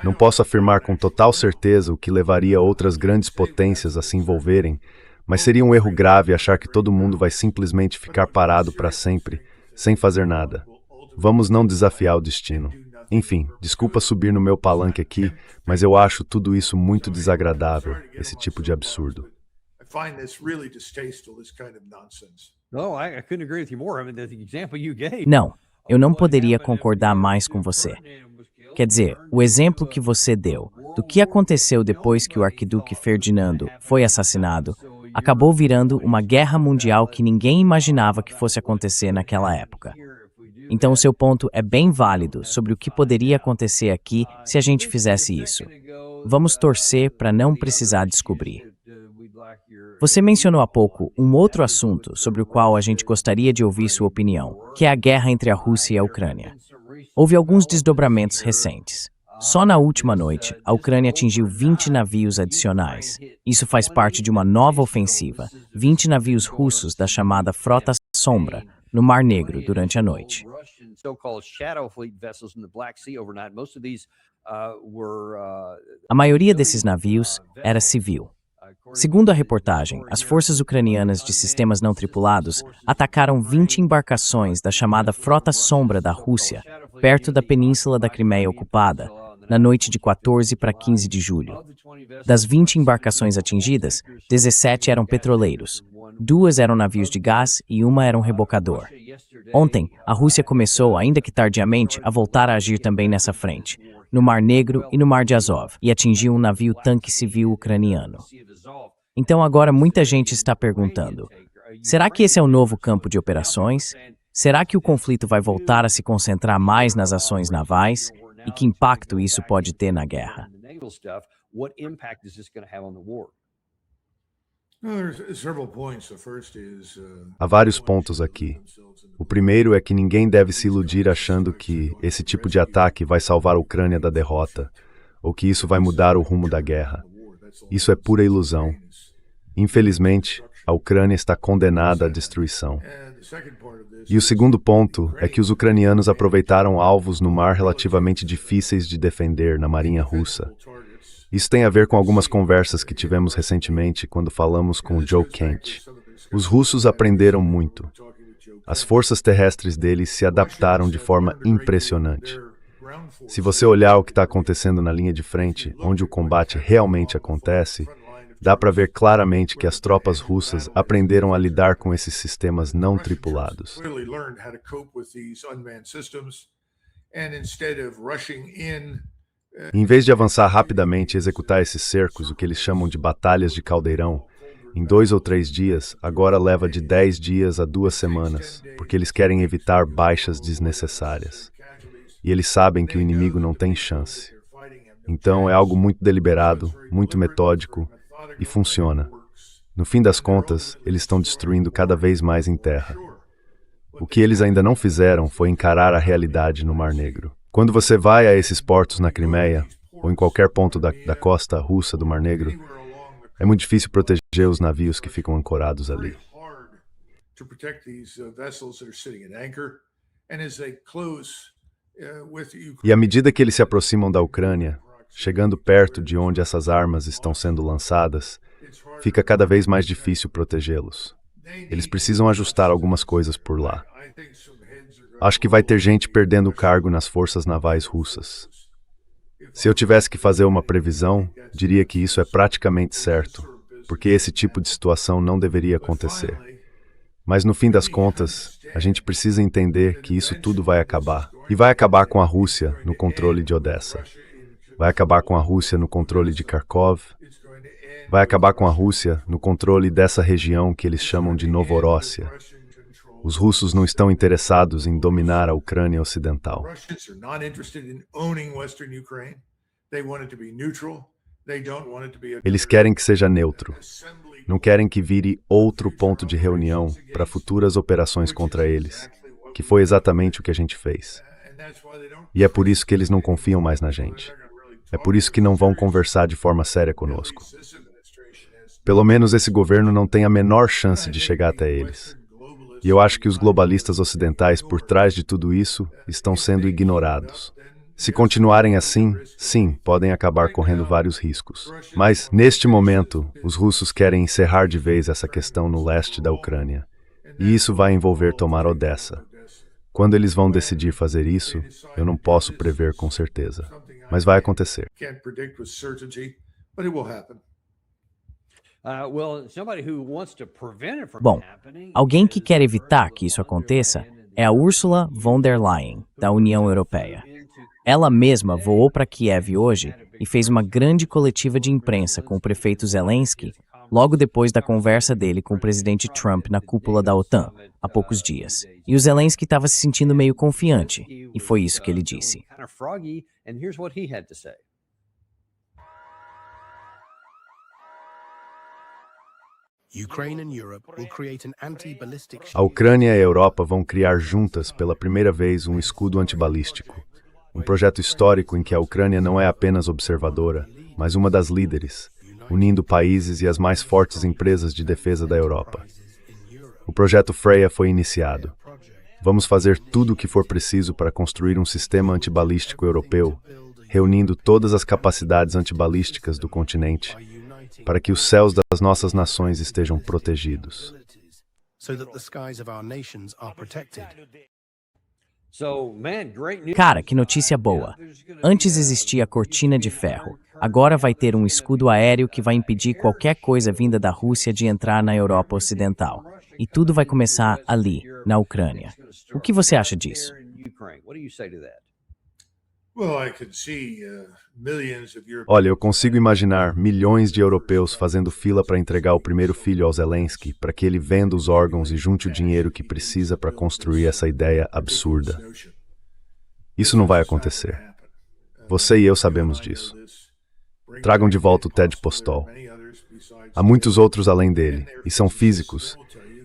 Não posso afirmar com total certeza o que levaria outras grandes potências a se envolverem, mas seria um erro grave achar que todo mundo vai simplesmente ficar parado para sempre, sem fazer nada. Vamos não desafiar o destino. Enfim, desculpa subir no meu palanque aqui, mas eu acho tudo isso muito desagradável, esse tipo de absurdo. Não, eu não poderia concordar mais com você. Quer dizer, o exemplo que você deu do que aconteceu depois que o arquiduque Ferdinando foi assassinado acabou virando uma guerra mundial que ninguém imaginava que fosse acontecer naquela época. Então o seu ponto é bem válido sobre o que poderia acontecer aqui se a gente fizesse isso. Vamos torcer para não precisar descobrir. Você mencionou há pouco um outro assunto sobre o qual a gente gostaria de ouvir sua opinião, que é a guerra entre a Rússia e a Ucrânia. Houve alguns desdobramentos recentes. Só na última noite, a Ucrânia atingiu 20 navios adicionais. Isso faz parte de uma nova ofensiva, 20 navios russos da chamada Frota Sombra, no Mar Negro durante a noite. A maioria desses navios era civil. Segundo a reportagem, as forças ucranianas de sistemas não tripulados atacaram 20 embarcações da chamada Frota Sombra da Rússia, perto da península da Crimeia ocupada, na noite de 14 para 15 de julho. Das 20 embarcações atingidas, 17 eram petroleiros, 2 eram navios de gás e uma era um rebocador. Ontem, a Rússia começou, ainda que tardiamente, a voltar a agir também nessa frente, no Mar Negro e no Mar de Azov, e atingiu um navio-tanque civil ucraniano. Então agora muita gente está perguntando, será que esse é o novo campo de operações? Será que o conflito vai voltar a se concentrar mais nas ações navais? E que impacto isso pode ter na guerra? Há vários pontos aqui. O primeiro é que ninguém deve se iludir achando que esse tipo de ataque vai salvar a Ucrânia da derrota, ou que isso vai mudar o rumo da guerra. Isso é pura ilusão. Infelizmente, a Ucrânia está condenada à destruição. E o segundo ponto é que os ucranianos aproveitaram alvos no mar relativamente difíceis de defender na marinha russa. Isso tem a ver com algumas conversas que tivemos recentemente quando falamos com o Joe Kent. Os russos aprenderam muito. As forças terrestres deles se adaptaram de forma impressionante. Se você olhar o que está acontecendo na linha de frente, onde o combate realmente acontece, dá para ver claramente que as tropas russas aprenderam a lidar com esses sistemas não tripulados. Em vez de avançar rapidamente e executar esses cercos, o que eles chamam de batalhas de caldeirão, em 2 ou 3 dias, agora leva de 10 dias a 2 semanas, porque eles querem evitar baixas desnecessárias. E eles sabem que o inimigo não tem chance. Então é algo muito deliberado, muito metódico, e funciona. No fim das contas, eles estão destruindo cada vez mais em terra. O que eles ainda não fizeram foi encarar a realidade no Mar Negro. Quando você vai a esses portos na Crimeia, ou em qualquer ponto da costa russa do Mar Negro, é muito difícil proteger os navios que ficam ancorados ali. E à medida que eles se aproximam da Ucrânia, chegando perto de onde essas armas estão sendo lançadas, fica cada vez mais difícil protegê-los. Eles precisam ajustar algumas coisas por lá. Acho que vai ter gente perdendo o cargo nas forças navais russas. Se eu tivesse que fazer uma previsão, diria que isso é praticamente certo, porque esse tipo de situação não deveria acontecer. Mas no fim das contas, a gente precisa entender que isso tudo vai acabar. E vai acabar com a Rússia no controle de Odessa. Vai acabar com a Rússia no controle de Kharkov. Vai acabar com a Rússia no controle dessa região que eles chamam de Novorossia. Os russos não estão interessados em dominar a Ucrânia Ocidental. Eles querem que seja neutro. Não querem que vire outro ponto de reunião para futuras operações contra eles, que foi exatamente o que a gente fez. E é por isso que eles não confiam mais na gente. É por isso que não vão conversar de forma séria conosco. Pelo menos esse governo não tem a menor chance de chegar até eles. E eu acho que os globalistas ocidentais por trás de tudo isso estão sendo ignorados. Se continuarem assim, sim, podem acabar correndo vários riscos. Mas, neste momento, os russos querem encerrar de vez essa questão no leste da Ucrânia. E isso vai envolver tomar Odessa. Quando eles vão decidir fazer isso, eu não posso prever com certeza. Mas vai acontecer. Bom, alguém que quer evitar que isso aconteça é a Ursula von der Leyen, da União Europeia. Ela mesma voou para Kiev hoje e fez uma grande coletiva de imprensa com o prefeito Zelensky, logo depois da conversa dele com o presidente Trump na cúpula da OTAN, há poucos dias. E o Zelensky estava se sentindo meio confiante, e foi isso que ele disse. A Ucrânia e a Europa vão criar juntas pela primeira vez um escudo antibalístico. Um projeto histórico em que a Ucrânia não é apenas observadora, mas uma das líderes, unindo países e as mais fortes empresas de defesa da Europa. O projeto Freya foi iniciado. Vamos fazer tudo o que for preciso para construir um sistema antibalístico europeu, reunindo todas as capacidades antibalísticas do continente, para que os céus das nossas nações estejam protegidos. Cara, que notícia boa. Antes existia a cortina de ferro. Agora vai ter um escudo aéreo que vai impedir qualquer coisa vinda da Rússia de entrar na Europa Ocidental. E tudo vai começar ali, na Ucrânia. O que você acha disso? Olha, eu consigo imaginar milhões de europeus fazendo fila para entregar o primeiro filho ao Zelensky, para que ele venda os órgãos e junte o dinheiro que precisa para construir essa ideia absurda. Isso não vai acontecer. Você e eu sabemos disso. Tragam de volta o Ted Postol. Há muitos outros além dele, e são físicos,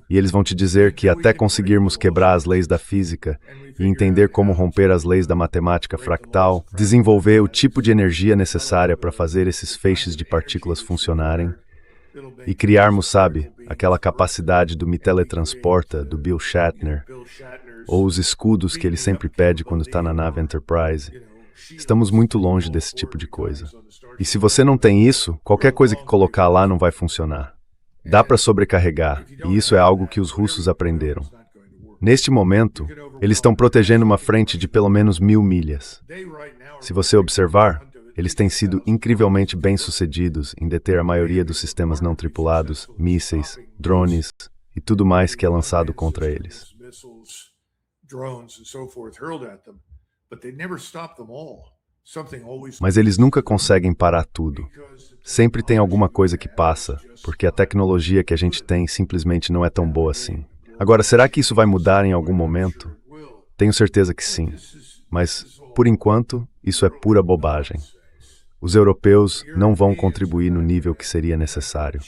e eles vão te dizer que até conseguirmos quebrar as leis da física e entender como romper as leis da matemática fractal, desenvolver o tipo de energia necessária para fazer esses feixes de partículas funcionarem, e criarmos, sabe, aquela capacidade do me teletransporta, do Bill Shatner, ou os escudos que ele sempre pede quando está na nave Enterprise. Estamos muito longe desse tipo de coisa. E se você não tem isso, qualquer coisa que colocar lá não vai funcionar. Dá para sobrecarregar, e isso é algo que os russos aprenderam. Neste momento, eles estão protegendo uma frente de pelo menos 1000 milhas. Se você observar, eles têm sido incrivelmente bem-sucedidos em deter a maioria dos sistemas não tripulados, mísseis, drones e tudo mais que é lançado contra eles. Mas eles nunca conseguem parar tudo. Sempre tem alguma coisa que passa, porque a tecnologia que a gente tem simplesmente não é tão boa assim. Agora, será que isso vai mudar em algum momento? Tenho certeza que sim. Mas, por enquanto, isso é pura bobagem. Os europeus não vão contribuir no nível que seria necessário.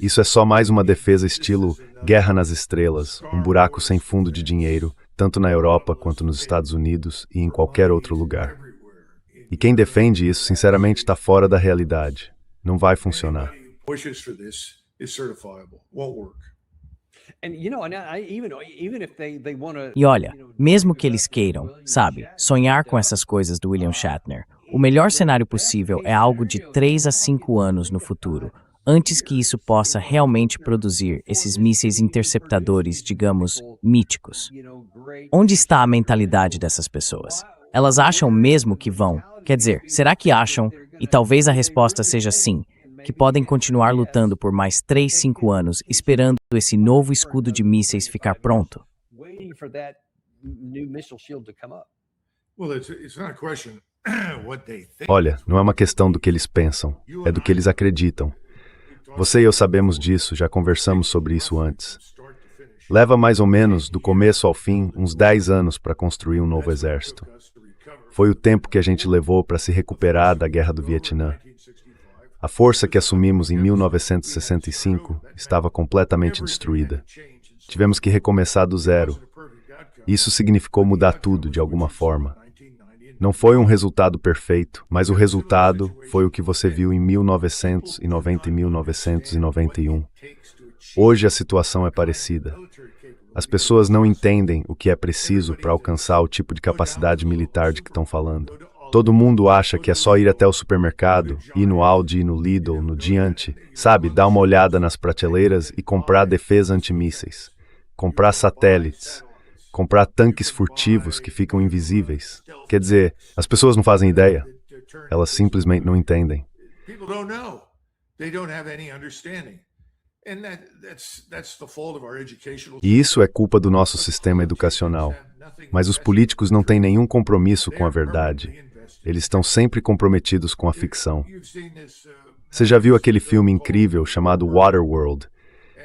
Isso é só mais uma defesa estilo Guerra nas Estrelas, um buraco sem fundo de dinheiro, tanto na Europa quanto nos Estados Unidos e em qualquer outro lugar. E quem defende isso, sinceramente, está fora da realidade. Não vai funcionar. E olha, mesmo que eles queiram, sabe, sonhar com essas coisas do William Shatner, o melhor cenário possível é algo de 3 a 5 anos no futuro, antes que isso possa realmente produzir esses mísseis interceptadores, digamos, míticos. Onde está a mentalidade dessas pessoas? Elas acham mesmo que vão? Quer dizer, será que acham, e talvez a resposta seja sim, que podem continuar lutando por mais 3, 5 anos, esperando esse novo escudo de mísseis ficar pronto? Olha, não é uma questão do que eles pensam, é do que eles acreditam. Você e eu sabemos disso, já conversamos sobre isso antes. Leva mais ou menos, do começo ao fim, uns 10 anos para construir um novo exército. Foi o tempo que a gente levou para se recuperar da Guerra do Vietnã. A força que assumimos em 1965 estava completamente destruída. Tivemos que recomeçar do zero. Isso significou mudar tudo de alguma forma. Não foi um resultado perfeito, mas o resultado foi o que você viu em 1990 e 1991. Hoje a situação é parecida. As pessoas não entendem o que é preciso para alcançar o tipo de capacidade militar de que estão falando. Todo mundo acha que é só ir até o supermercado, ir no Aldi, ir no Lidl, no Diante, sabe, dar uma olhada nas prateleiras e comprar defesa antimísseis, comprar satélites, comprar tanques furtivos que ficam invisíveis. Quer dizer, as pessoas não fazem ideia. Elas simplesmente não entendem. E isso é culpa do nosso sistema educacional. Mas os políticos não têm nenhum compromisso com a verdade. Eles estão sempre comprometidos com a ficção. Você já viu aquele filme incrível chamado Waterworld?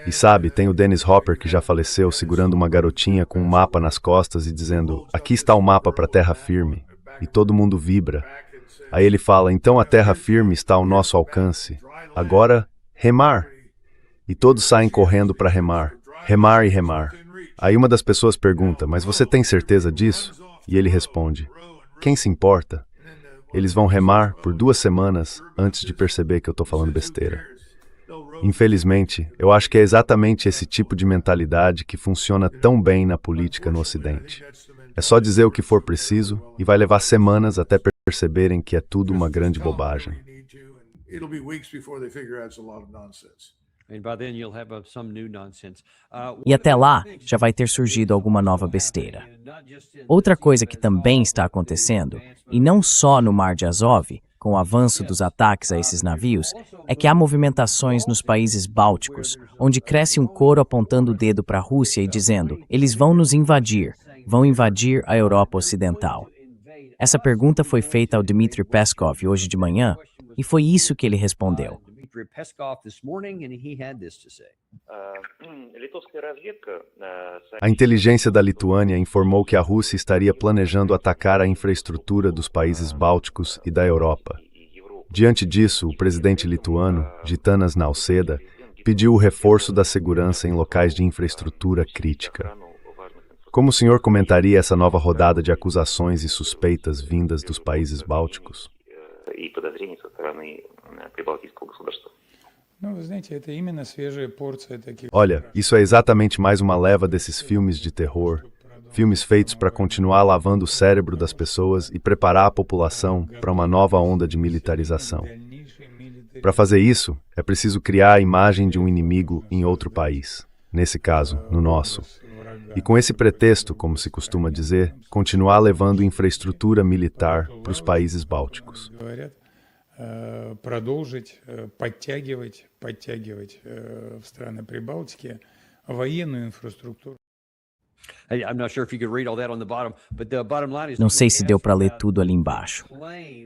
E sabe, tem o Dennis Hopper que já faleceu segurando uma garotinha com um mapa nas costas e dizendo: aqui está o mapa para terra firme. E todo mundo vibra. Aí ele fala: então a terra firme está ao nosso alcance. Agora, remar. E todos saem correndo para remar. Remar e remar. Aí uma das pessoas pergunta: mas você tem certeza disso? E ele responde: quem se importa? Eles vão remar por 2 semanas antes de perceber que eu estou falando besteira. Infelizmente, eu acho que é exatamente esse tipo de mentalidade que funciona tão bem na política no Ocidente. É só dizer o que for preciso e vai levar semanas até perceberem que é tudo uma grande bobagem. E até lá, já vai ter surgido alguma nova besteira. Outra coisa que também está acontecendo, e não só no Mar de Azov, com o avanço dos ataques a esses navios, é que há movimentações nos países bálticos, onde cresce um coro apontando o dedo para a Rússia e dizendo: eles vão nos invadir, vão invadir a Europa Ocidental. Essa pergunta foi feita ao Dmitry Peskov hoje de manhã, e foi isso que ele respondeu. A inteligência da Lituânia informou que a Rússia estaria planejando atacar a infraestrutura dos países bálticos e da Europa. Diante disso, o presidente lituano, Gitanas Nausėda, pediu o reforço da segurança em locais de infraestrutura crítica. Como o senhor comentaria essa nova rodada de acusações e suspeitas vindas dos países bálticos? Olha, isso é exatamente mais uma leva desses filmes de terror, filmes feitos para continuar lavando o cérebro das pessoas e preparar a população para uma nova onda de militarização. Para fazer isso, é preciso criar a imagem de um inimigo em outro país, nesse caso, no nosso. E com esse pretexto, como se costuma dizer, continuar levando infraestrutura militar para os países bálticos. Продолжить подтягивать в страны Прибалтики военную инфраструктуру. Não sei se deu para ler tudo ali embaixo.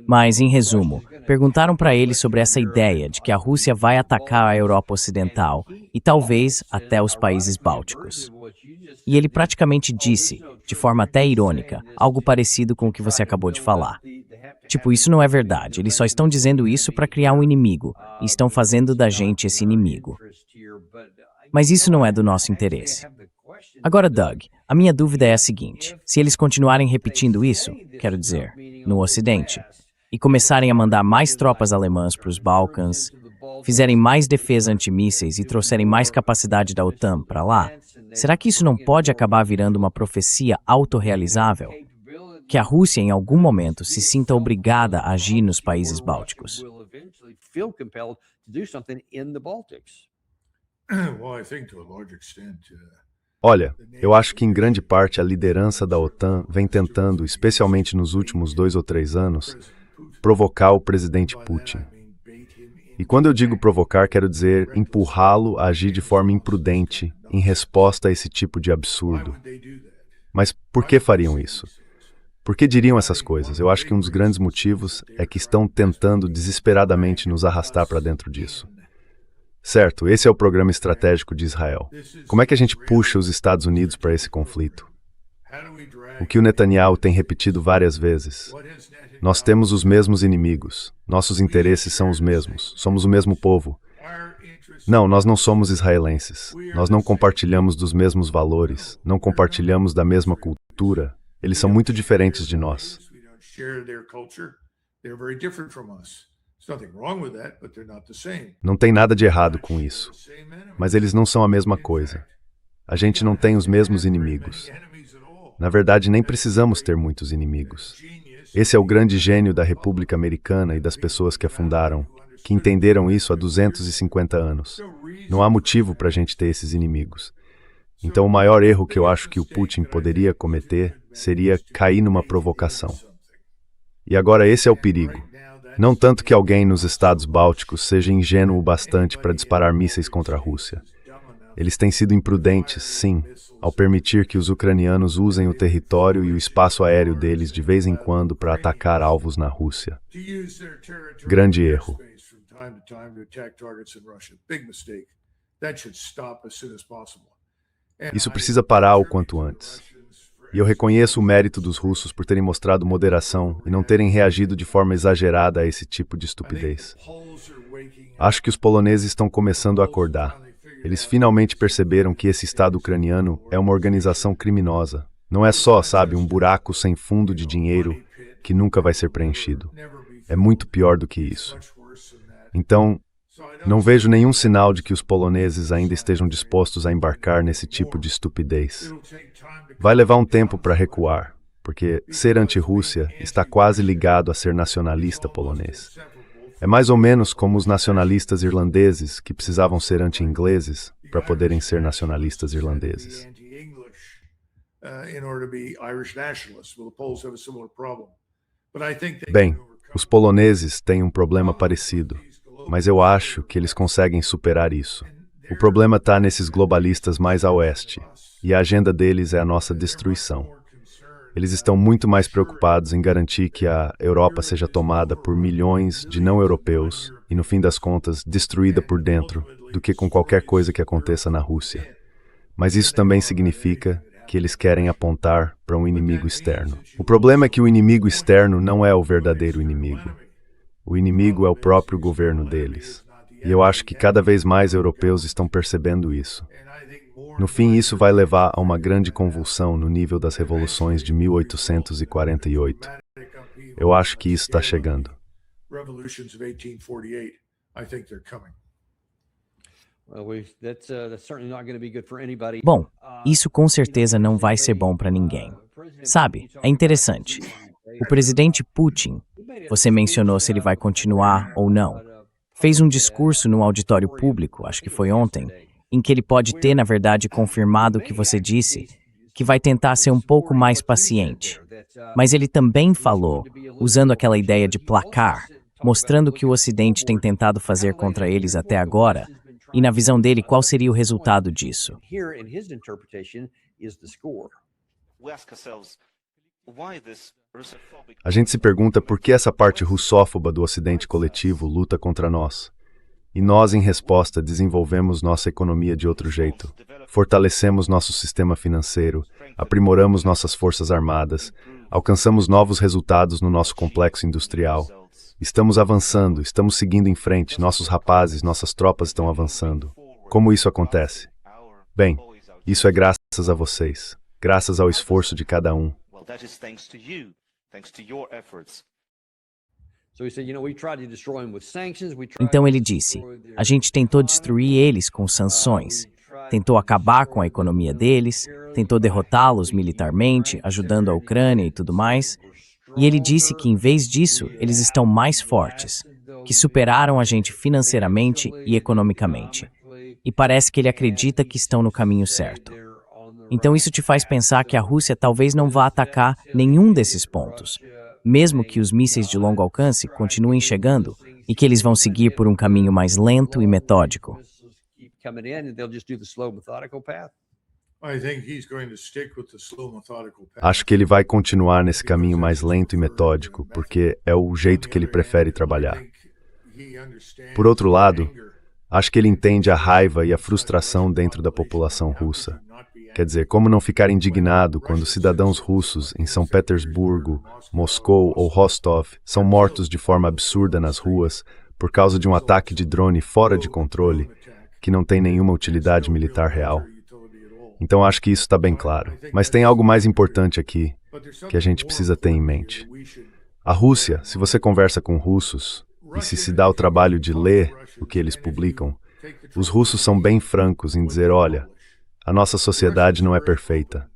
Mas, em resumo, perguntaram para ele sobre essa ideia de que a Rússia vai atacar a Europa Ocidental e talvez até os países bálticos. E ele praticamente disse, de forma até irônica, algo parecido com o que você acabou de falar. Tipo, isso não é verdade, eles só estão dizendo isso para criar um inimigo, e estão fazendo da gente esse inimigo. Mas isso não é do nosso interesse. Agora, Doug, a minha dúvida é a seguinte: se eles continuarem repetindo isso, quero dizer, no Ocidente, e começarem a mandar mais tropas alemãs para os Balcãs, fizerem mais defesa antimísseis e trouxerem mais capacidade da OTAN para lá, será que isso não pode acabar virando uma profecia autorrealizável? Que a Rússia, em algum momento, se sinta obrigada a agir nos países bálticos. Olha, eu acho que em grande parte a liderança da OTAN vem tentando, especialmente nos últimos 2 ou 3 anos, provocar o presidente Putin. E quando eu digo provocar, quero dizer empurrá-lo a agir de forma imprudente em resposta a esse tipo de absurdo. Mas por que fariam isso? Por que diriam essas coisas? Eu acho que um dos grandes motivos é que estão tentando desesperadamente nos arrastar para dentro disso. Certo, esse é o programa estratégico de Israel. Como é que a gente puxa os Estados Unidos para esse conflito? O que o Netanyahu tem repetido várias vezes. Nós temos os mesmos inimigos. Nossos interesses são os mesmos. Somos o mesmo povo. Não, nós não somos israelenses. Nós não compartilhamos dos mesmos valores. Não compartilhamos da mesma cultura. Eles são muito diferentes de nós. Não tem nada de errado com isso. Mas eles não são a mesma coisa. A gente não tem os mesmos inimigos. Na verdade, nem precisamos ter muitos inimigos. Esse é o grande gênio da República Americana e das pessoas que a fundaram, que entenderam isso há 250 anos. Não há motivo para a gente ter esses inimigos. Então, o maior erro que eu acho que o Putin poderia cometer seria cair numa provocação. E agora esse é o perigo. Não tanto que alguém nos estados bálticos seja ingênuo o bastante para disparar mísseis contra a Rússia. Eles têm sido imprudentes, sim, ao permitir que os ucranianos usem o território e o espaço aéreo deles de vez em quando para atacar alvos na Rússia. Grande erro. Isso precisa parar o quanto antes. E eu reconheço o mérito dos russos por terem mostrado moderação e não terem reagido de forma exagerada a esse tipo de estupidez. Acho que os poloneses estão começando a acordar. Eles finalmente perceberam que esse Estado ucraniano é uma organização criminosa. Não é só, sabe, um buraco sem fundo de dinheiro que nunca vai ser preenchido. É muito pior do que isso. Então, não vejo nenhum sinal de que os poloneses ainda estejam dispostos a embarcar nesse tipo de estupidez. Vai levar um tempo para recuar, porque ser anti-Rússia está quase ligado a ser nacionalista polonês. É mais ou menos como os nacionalistas irlandeses que precisavam ser anti-ingleses para poderem ser nacionalistas irlandeses. Bem, os poloneses têm um problema parecido, mas eu acho que eles conseguem superar isso. O problema está nesses globalistas mais a oeste, e a agenda deles é a nossa destruição. Eles estão muito mais preocupados em garantir que a Europa seja tomada por milhões de não-europeus e, no fim das contas, destruída por dentro, do que com qualquer coisa que aconteça na Rússia. Mas isso também significa que eles querem apontar para um inimigo externo. O problema é que o inimigo externo não é o verdadeiro inimigo. O inimigo é o próprio governo deles. E eu acho que cada vez mais europeus estão percebendo isso. No fim, isso vai levar a uma grande convulsão no nível das revoluções de 1848. Eu acho que isso está chegando. Bom, isso com certeza não vai ser bom para ninguém. Sabe, é interessante. O presidente Putin, você mencionou se ele vai continuar ou não, fez um discurso no auditório público, acho que foi ontem, em que ele pode ter, na verdade, confirmado o que você disse, que vai tentar ser um pouco mais paciente. Mas ele também falou, usando aquela ideia de placar, mostrando o que o Ocidente tem tentado fazer contra eles até agora, e na visão dele, qual seria o resultado disso? A gente se pergunta por que essa parte russófoba do Ocidente coletivo luta contra nós. E nós, em resposta, desenvolvemos nossa economia de outro jeito. Fortalecemos nosso sistema financeiro, aprimoramos nossas forças armadas, alcançamos novos resultados no nosso complexo industrial. Estamos avançando, estamos seguindo em frente, nossos rapazes, nossas tropas estão avançando. Como isso acontece? Bem, isso é graças a vocês, graças ao esforço de cada um. Então ele disse, a gente tentou destruir eles com sanções, tentou acabar com a economia deles, tentou derrotá-los militarmente, ajudando a Ucrânia e tudo mais, e ele disse que em vez disso, eles estão mais fortes, que superaram a gente financeiramente e economicamente. E parece que ele acredita que estão no caminho certo. Então isso te faz pensar que a Rússia talvez não vá atacar nenhum desses pontos, mesmo que os mísseis de longo alcance continuem chegando e que eles vão seguir por um caminho mais lento e metódico. Acho que ele vai continuar nesse caminho mais lento e metódico, porque é o jeito que ele prefere trabalhar. Por outro lado, acho que ele entende a raiva e a frustração dentro da população russa. Quer dizer, como não ficar indignado quando cidadãos russos em São Petersburgo, Moscou ou Rostov são mortos de forma absurda nas ruas por causa de um ataque de drone fora de controle, que não tem nenhuma utilidade militar real? Então acho que isso está bem claro. Mas tem algo mais importante aqui, que a gente precisa ter em mente. A Rússia, se você conversa com russos, e se dá o trabalho de ler o que eles publicam, os russos são bem francos em dizer, olha, a nossa sociedade não é perfeita,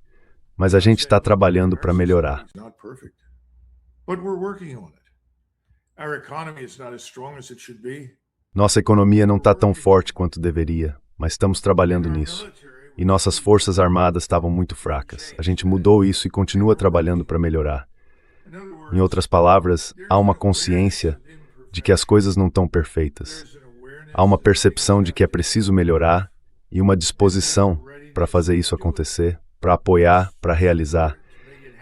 mas a gente está trabalhando para melhorar. Nossa economia não está tão forte quanto deveria, mas estamos trabalhando nisso. E nossas forças armadas estavam muito fracas. A gente mudou isso e continua trabalhando para melhorar. Em outras palavras, há uma consciência de que as coisas não estão perfeitas. Há uma percepção de que é preciso melhorar e uma disposição para fazer isso acontecer, para apoiar, para realizar.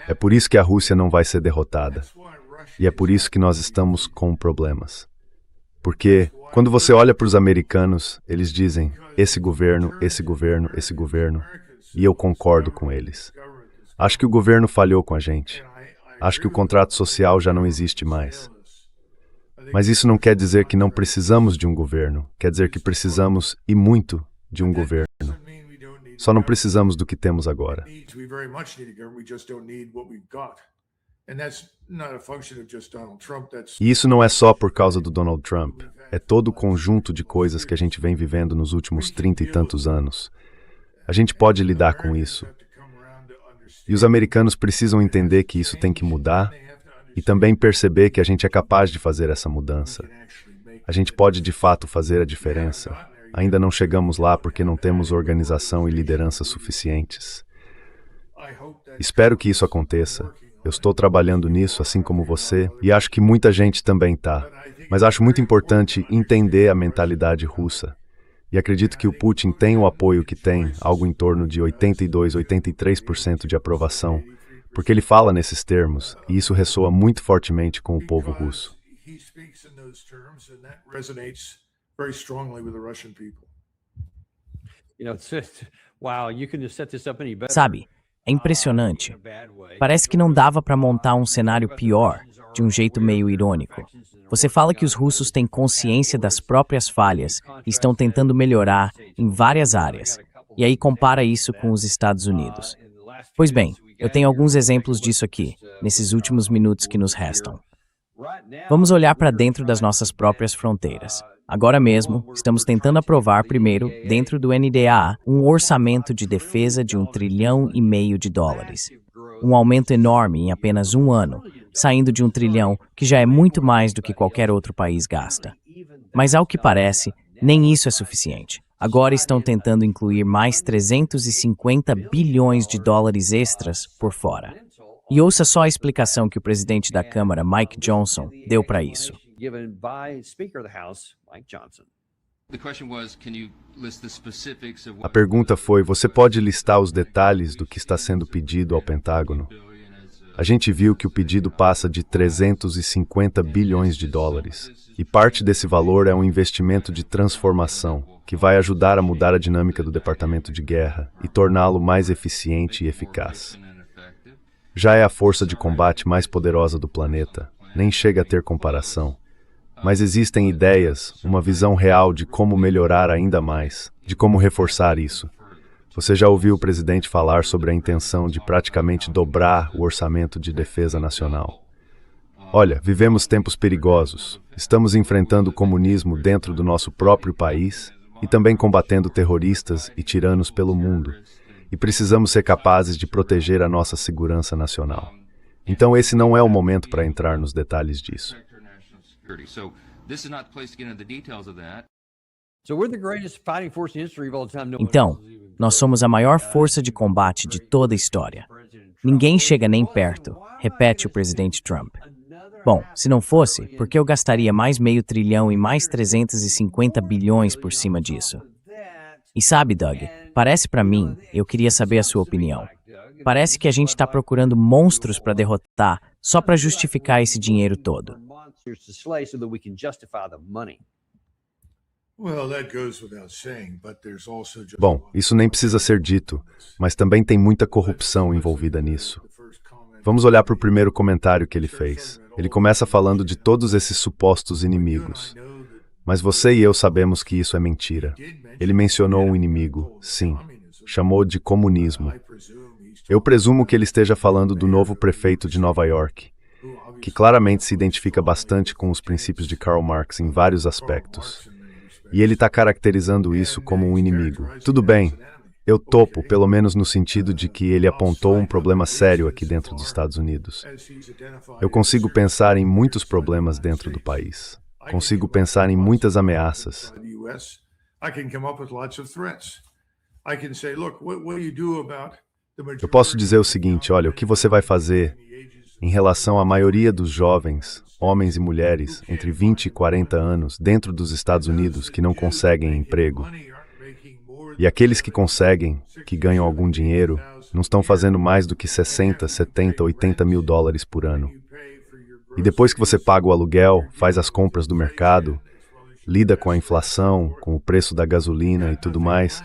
É por isso que a Rússia não vai ser derrotada. E é por isso que nós estamos com problemas. Porque, quando você olha para os americanos, eles dizem, esse governo, esse governo, esse governo, e eu concordo com eles. Acho que o governo falhou com a gente. Acho que o contrato social já não existe mais. Mas isso não quer dizer que não precisamos de um governo. Quer dizer que precisamos, e muito, de um governo. Só não precisamos do que temos agora. E isso não é só por causa do Donald Trump. É todo o conjunto de coisas que a gente vem vivendo nos últimos 30 e tantos anos. A gente pode lidar com isso. E os americanos precisam entender que isso tem que mudar e também perceber que a gente é capaz de fazer essa mudança. A gente pode de fato fazer a diferença. Ainda não chegamos lá porque não temos organização e liderança suficientes. Espero que isso aconteça. Eu estou trabalhando nisso, assim como você, e acho que muita gente também está. Mas acho muito importante entender a mentalidade russa. E acredito que o Putin tem o apoio que tem, algo em torno de 82, 83% de aprovação, porque ele fala nesses termos, e isso ressoa muito fortemente com o povo russo. Sabe, é impressionante. Parece que não dava para montar um cenário pior, de um jeito meio irônico. Você fala que os russos têm consciência das próprias falhas e estão tentando melhorar em várias áreas, e aí compara isso com os Estados Unidos. Pois bem, eu tenho alguns exemplos disso aqui, nesses últimos minutos que nos restam. Vamos olhar para dentro das nossas próprias fronteiras. Agora mesmo, estamos tentando aprovar primeiro, dentro do NDAA, um orçamento de defesa de US$ 1,5 trilhão de dólares. Um aumento enorme em apenas um ano, saindo de 1 trilhão, que já é muito mais do que qualquer outro país gasta. Mas ao que parece, nem isso é suficiente. Agora estão tentando incluir mais 350 bilhões de dólares extras por fora. E ouça só a explicação que o presidente da Câmara, Mike Johnson, deu para isso. A pergunta foi, você pode listar os detalhes do que está sendo pedido ao Pentágono? A gente viu que o pedido passa de 350 bilhões de dólares, e parte desse valor é um investimento de transformação, que vai ajudar a mudar a dinâmica do Departamento de Guerra e torná-lo mais eficiente e eficaz. Já é a força de combate mais poderosa do planeta, nem chega a ter comparação. Mas existem ideias, uma visão real de como melhorar ainda mais, de como reforçar isso. Você já ouviu o presidente falar sobre a intenção de praticamente dobrar o orçamento de defesa nacional. Olha, vivemos tempos perigosos. Estamos enfrentando o comunismo dentro do nosso próprio país e também combatendo terroristas e tiranos pelo mundo. E precisamos ser capazes de proteger a nossa segurança nacional. Então esse não é o momento para entrar nos detalhes disso. Então, nós somos a maior força de combate de toda a história. Ninguém chega nem perto, repete o presidente Trump. Bom, se não fosse, por que eu gastaria mais R$5 trilhão e mais 350 bilhões por cima disso? E sabe, Doug, parece para mim, eu queria saber a sua opinião. Parece que a gente está procurando monstros para derrotar só para justificar esse dinheiro todo. Bom, isso nem precisa ser dito, mas também tem muita corrupção envolvida nisso. Vamos olhar para o primeiro comentário que ele fez. Ele começa falando de todos esses supostos inimigos. Mas você e eu sabemos que isso é mentira. Ele mencionou um inimigo, sim. Chamou de comunismo. Eu presumo que ele esteja falando do novo prefeito de Nova York, que claramente se identifica bastante com os princípios de Karl Marx em vários aspectos. E ele está caracterizando isso como um inimigo. Tudo bem, eu topo, pelo menos no sentido de que ele apontou um problema sério aqui dentro dos Estados Unidos. Eu consigo pensar em muitos problemas dentro do país. Consigo pensar em muitas ameaças. Eu posso dizer o seguinte, olha, o que você vai fazer em relação à maioria dos jovens, homens e mulheres, entre 20 e 40 anos, dentro dos Estados Unidos, que não conseguem emprego? E aqueles que conseguem, que ganham algum dinheiro, não estão fazendo mais do que 60, 70, 80 mil dólares por ano. E depois que você paga o aluguel, faz as compras do mercado, lida com a inflação, com o preço da gasolina e tudo mais,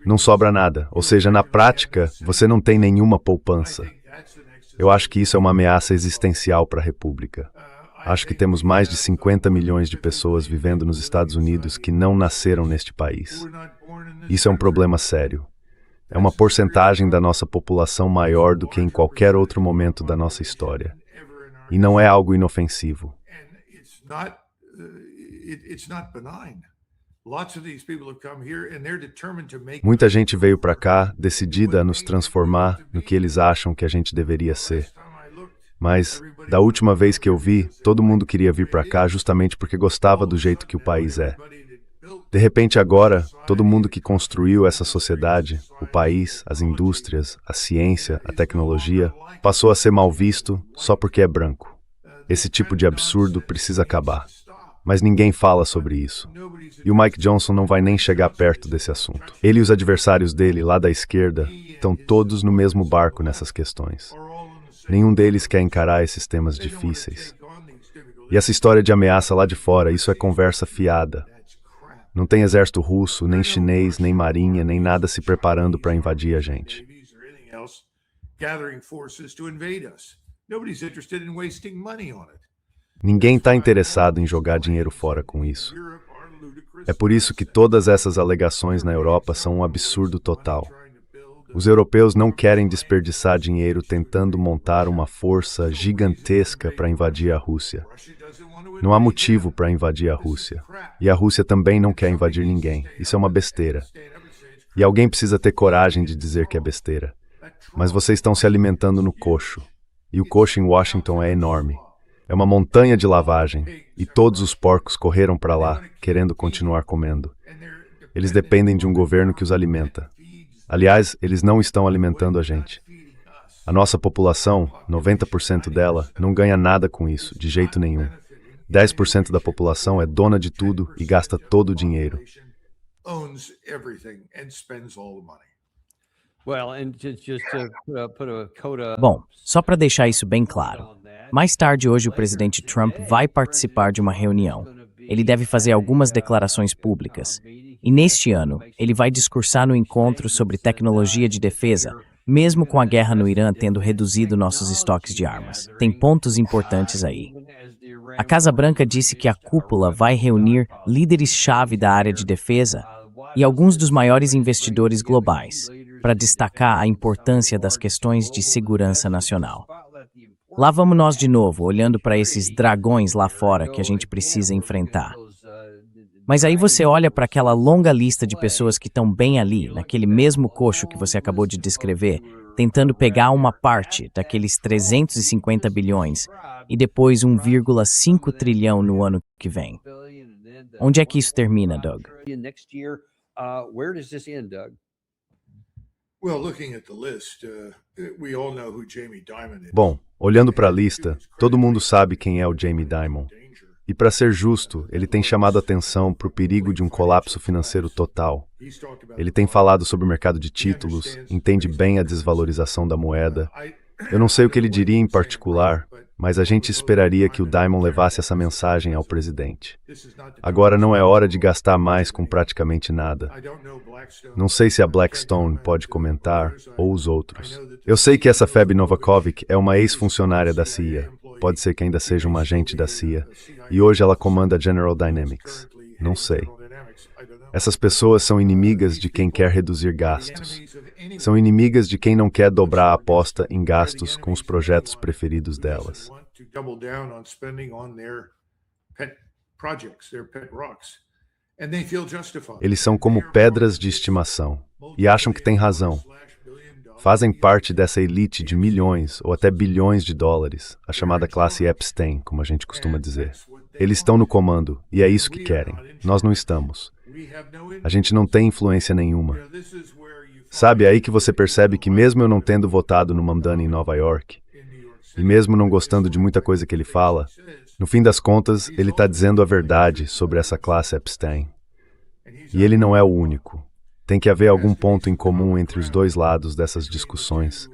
não sobra nada. Ou seja, na prática, você não tem nenhuma poupança. Eu acho que isso é uma ameaça existencial para a República. Acho que temos mais de 50 milhões de pessoas vivendo nos Estados Unidos que não nasceram neste país. Isso é um problema sério. É uma porcentagem da nossa população maior do que em qualquer outro momento da nossa história. E não é algo inofensivo. Muita gente veio para cá decidida a nos transformar no que eles acham que a gente deveria ser. Mas, da última vez que eu vi, todo mundo queria vir para cá justamente porque gostava do jeito que o país é. De repente agora, todo mundo que construiu essa sociedade, o país, as indústrias, a ciência, a tecnologia, passou a ser mal visto só porque é branco. Esse tipo de absurdo precisa acabar. Mas ninguém fala sobre isso. E o Mike Johnson não vai nem chegar perto desse assunto. Ele e os adversários dele, lá da esquerda, estão todos no mesmo barco nessas questões. Nenhum deles quer encarar esses temas difíceis. E essa história de ameaça lá de fora, isso é conversa fiada. Não tem exército russo, nem chinês, nem marinha, nem nada se preparando para invadir a gente. Ninguém está interessado em jogar dinheiro fora com isso. É por isso que todas essas alegações na Europa são um absurdo total. Os europeus não querem desperdiçar dinheiro tentando montar uma força gigantesca para invadir a Rússia. Não há motivo para invadir a Rússia. E a Rússia também não quer invadir ninguém. Isso é uma besteira. E alguém precisa ter coragem de dizer que é besteira. Mas vocês estão se alimentando no coxo. E o coxo em Washington é enorme. É uma montanha de lavagem. E todos os porcos correram para lá, querendo continuar comendo. Eles dependem de um governo que os alimenta. Aliás, eles não estão alimentando a gente. A nossa população, 90% dela, não ganha nada com isso, de jeito nenhum. 10% da população é dona de tudo e gasta todo o dinheiro. Bom, só para deixar isso bem claro. Mais tarde hoje o presidente Trump vai participar de uma reunião. Ele deve fazer algumas declarações públicas. E neste ano, ele vai discursar no encontro sobre tecnologia de defesa, mesmo com a guerra no Irã tendo reduzido nossos estoques de armas. Tem pontos importantes aí. A Casa Branca disse que a cúpula vai reunir líderes-chave da área de defesa e alguns dos maiores investidores globais, para destacar a importância das questões de segurança nacional. Lá vamos nós de novo, olhando para esses dragões lá fora que a gente precisa enfrentar. Mas aí você olha para aquela longa lista de pessoas que estão bem ali, naquele mesmo coxo que você acabou de descrever, tentando pegar uma parte daqueles 350 bilhões e depois 1,5 trilhão no ano que vem. Onde é que isso termina, Doug? Bom, olhando para a lista, todo mundo sabe quem é o Jamie Dimon. E para ser justo, ele tem chamado atenção para o perigo de um colapso financeiro total. Ele tem falado sobre o mercado de títulos, entende bem a desvalorização da moeda. Eu não sei o que ele diria em particular, mas a gente esperaria que o Dimon levasse essa mensagem ao presidente. Agora não é hora de gastar mais com praticamente nada. Não sei se a Blackstone pode comentar, ou os outros. Eu sei que essa Feby Novakovic é uma ex-funcionária da CIA. Pode ser que ainda seja uma agente da CIA. E hoje ela comanda a General Dynamics. Não sei. Essas pessoas são inimigas de quem quer reduzir gastos. São inimigas de quem não quer dobrar a aposta em gastos com os projetos preferidos delas. Eles são como pedras de estimação e acham que têm razão. Fazem parte dessa elite de milhões ou até bilhões de dólares, a chamada classe Epstein, como a gente costuma dizer. Eles estão no comando e é isso que querem. Nós não estamos. A gente não tem influência nenhuma. Sabe, é aí que você percebe que mesmo eu não tendo votado no Mamdani em Nova York, e mesmo não gostando de muita coisa que ele fala, no fim das contas, ele está dizendo a verdade sobre essa classe Epstein. E ele não é o único. Tem que haver algum ponto em comum entre os dois lados dessas discussões,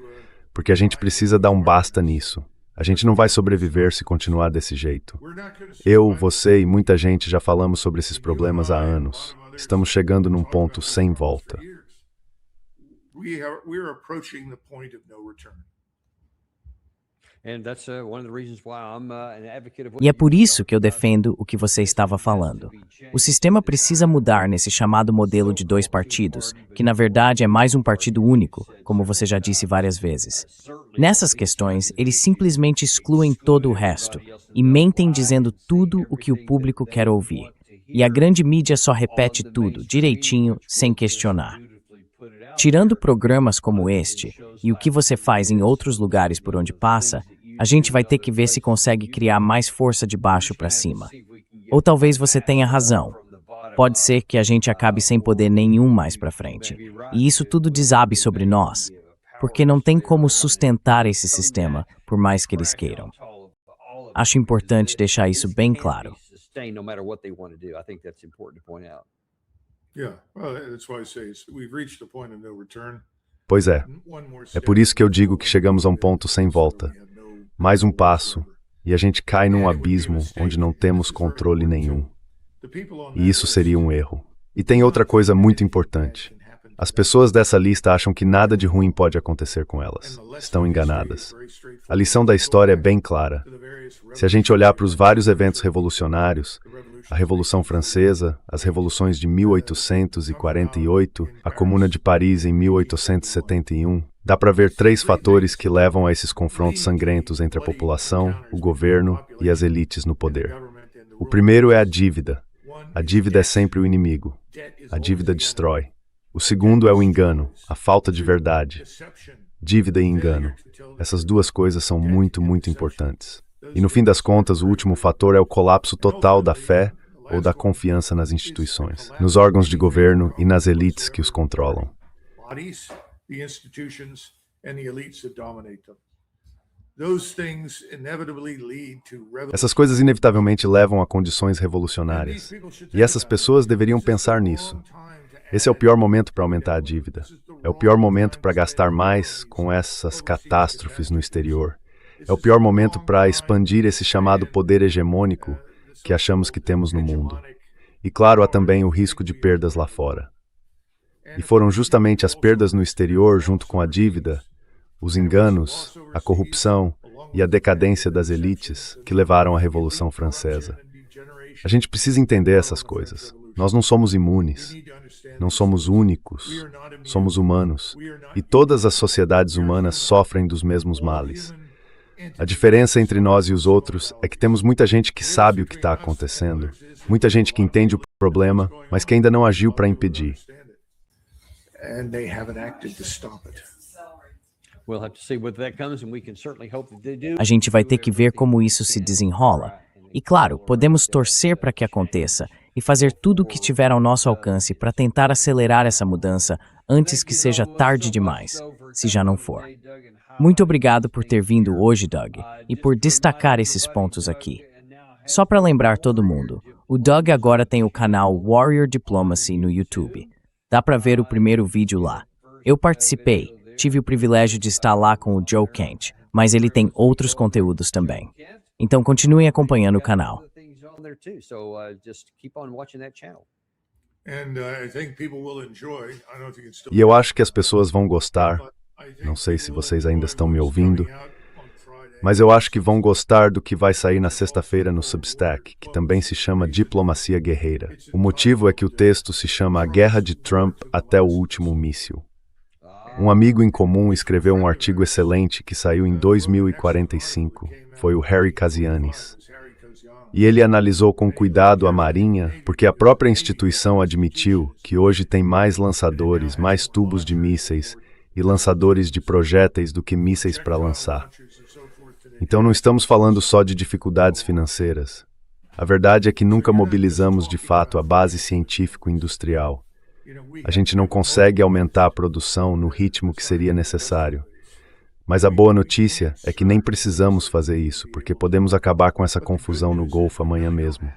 porque a gente precisa dar um basta nisso. A gente não vai sobreviver se continuar desse jeito. Eu, você e muita gente já falamos sobre esses problemas há anos. Estamos chegando num ponto sem volta. E é por isso que eu defendo o que você estava falando. O sistema precisa mudar nesse chamado modelo de dois partidos, que na verdade é mais um partido único, como você já disse várias vezes. Nessas questões, eles simplesmente excluem todo o resto e mentem dizendo tudo o que o público quer ouvir. E a grande mídia só repete tudo, direitinho, sem questionar. Tirando programas como este, e o que você faz em outros lugares por onde passa, a gente vai ter que ver se consegue criar mais força de baixo para cima. Ou talvez você tenha razão. Pode ser que a gente acabe sem poder nenhum mais para frente. E isso tudo desabe sobre nós, porque não tem como sustentar esse sistema, por mais que eles queiram. Acho importante deixar isso bem claro. Pois é. É por isso que eu digo que chegamos a um ponto sem volta. Mais um passo, e a gente cai num abismo onde não temos controle nenhum. E isso seria um erro. E tem outra coisa muito importante. As pessoas dessa lista acham que nada de ruim pode acontecer com elas. Estão enganadas. A lição da história é bem clara. Se a gente olhar para os vários eventos revolucionários, a Revolução Francesa, as revoluções de 1848, a Comuna de Paris em 1871, dá para ver três fatores que levam a esses confrontos sangrentos entre a população, o governo e as elites no poder. O primeiro é a dívida. A dívida é sempre o inimigo. A dívida destrói. O segundo é o engano, a falta de verdade. Dívida e engano. Essas duas coisas são muito, muito importantes. E no fim das contas, o último fator é o colapso total da fé ou da confiança nas instituições, nos órgãos de governo e nas elites que os controlam. Essas coisas inevitavelmente levam a condições revolucionárias. E essas pessoas deveriam pensar nisso. Esse é o pior momento para aumentar a dívida. É o pior momento para gastar mais com essas catástrofes no exterior. É o pior momento para expandir esse chamado poder hegemônico que achamos que temos no mundo. E claro, há também o risco de perdas lá fora. E foram justamente as perdas no exterior, junto com a dívida, os enganos, a corrupção e a decadência das elites que levaram à Revolução Francesa. A gente precisa entender essas coisas. Nós não somos imunes, não somos únicos, somos humanos. E todas as sociedades humanas sofrem dos mesmos males. A diferença entre nós e os outros é que temos muita gente que sabe o que está acontecendo, muita gente que entende o problema, mas que ainda não agiu para impedir. A gente vai ter que ver como isso se desenrola. E claro, podemos torcer para que aconteça e fazer tudo o que estiver ao nosso alcance para tentar acelerar essa mudança antes que seja tarde demais, se já não for. Muito obrigado por ter vindo hoje, Doug, e por destacar esses pontos aqui. Só para lembrar todo mundo, o Doug agora tem o canal Warrior Diplomacy no YouTube. Dá para ver o primeiro vídeo lá. Eu participei, tive o privilégio de estar lá com o Joe Kent, mas ele tem outros conteúdos também. Então continuem acompanhando o canal. E eu acho que as pessoas vão gostar. Não sei se vocês ainda estão me ouvindo, mas eu acho que vão gostar do que vai sair na sexta-feira no Substack, que também se chama Diplomacia Guerreira. O motivo é que o texto se chama A Guerra de Trump até o Último Míssil. Um amigo em comum escreveu um artigo excelente que saiu em 2045, foi o Harry Kazianis. E ele analisou com cuidado a Marinha, porque a própria instituição admitiu que hoje tem mais lançadores, mais tubos de mísseis e lançadores de projéteis do que mísseis para lançar. Então não estamos falando só de dificuldades financeiras. A verdade é que nunca mobilizamos de fato a base científico-industrial. A gente não consegue aumentar a produção no ritmo que seria necessário. Mas a boa notícia é que nem precisamos fazer isso, porque podemos acabar com essa confusão no Golfo amanhã mesmo.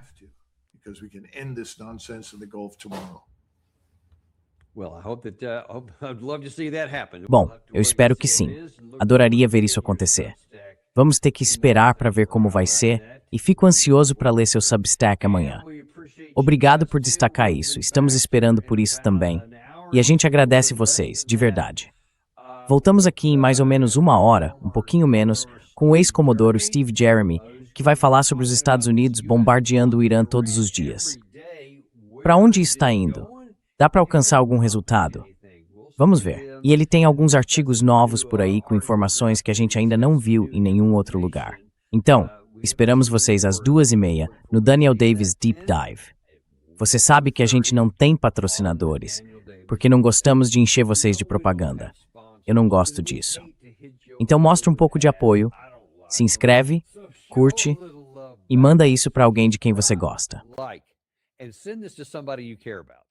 Bom, eu espero que sim. Adoraria ver isso acontecer. Vamos ter que esperar para ver como vai ser e fico ansioso para ler seu Substack amanhã. Obrigado por destacar isso, estamos esperando por isso também. E a gente agradece vocês, de verdade. Voltamos aqui em mais ou menos 1 hora, um pouquinho menos, com o ex-comodoro Steve Jeremy, que vai falar sobre os Estados Unidos bombardeando o Irã todos os dias. Para onde isso está indo? Dá para alcançar algum resultado? Vamos ver. E ele tem alguns artigos novos por aí com informações que a gente ainda não viu em nenhum outro lugar. Então, esperamos vocês às 2h30 no Daniel Davis Deep Dive. Você sabe que a gente não tem patrocinadores, porque não gostamos de encher vocês de propaganda. Eu não gosto disso. Então mostra um pouco de apoio, se inscreve, curte e manda isso para alguém de quem você gosta. And send this to somebody you care about.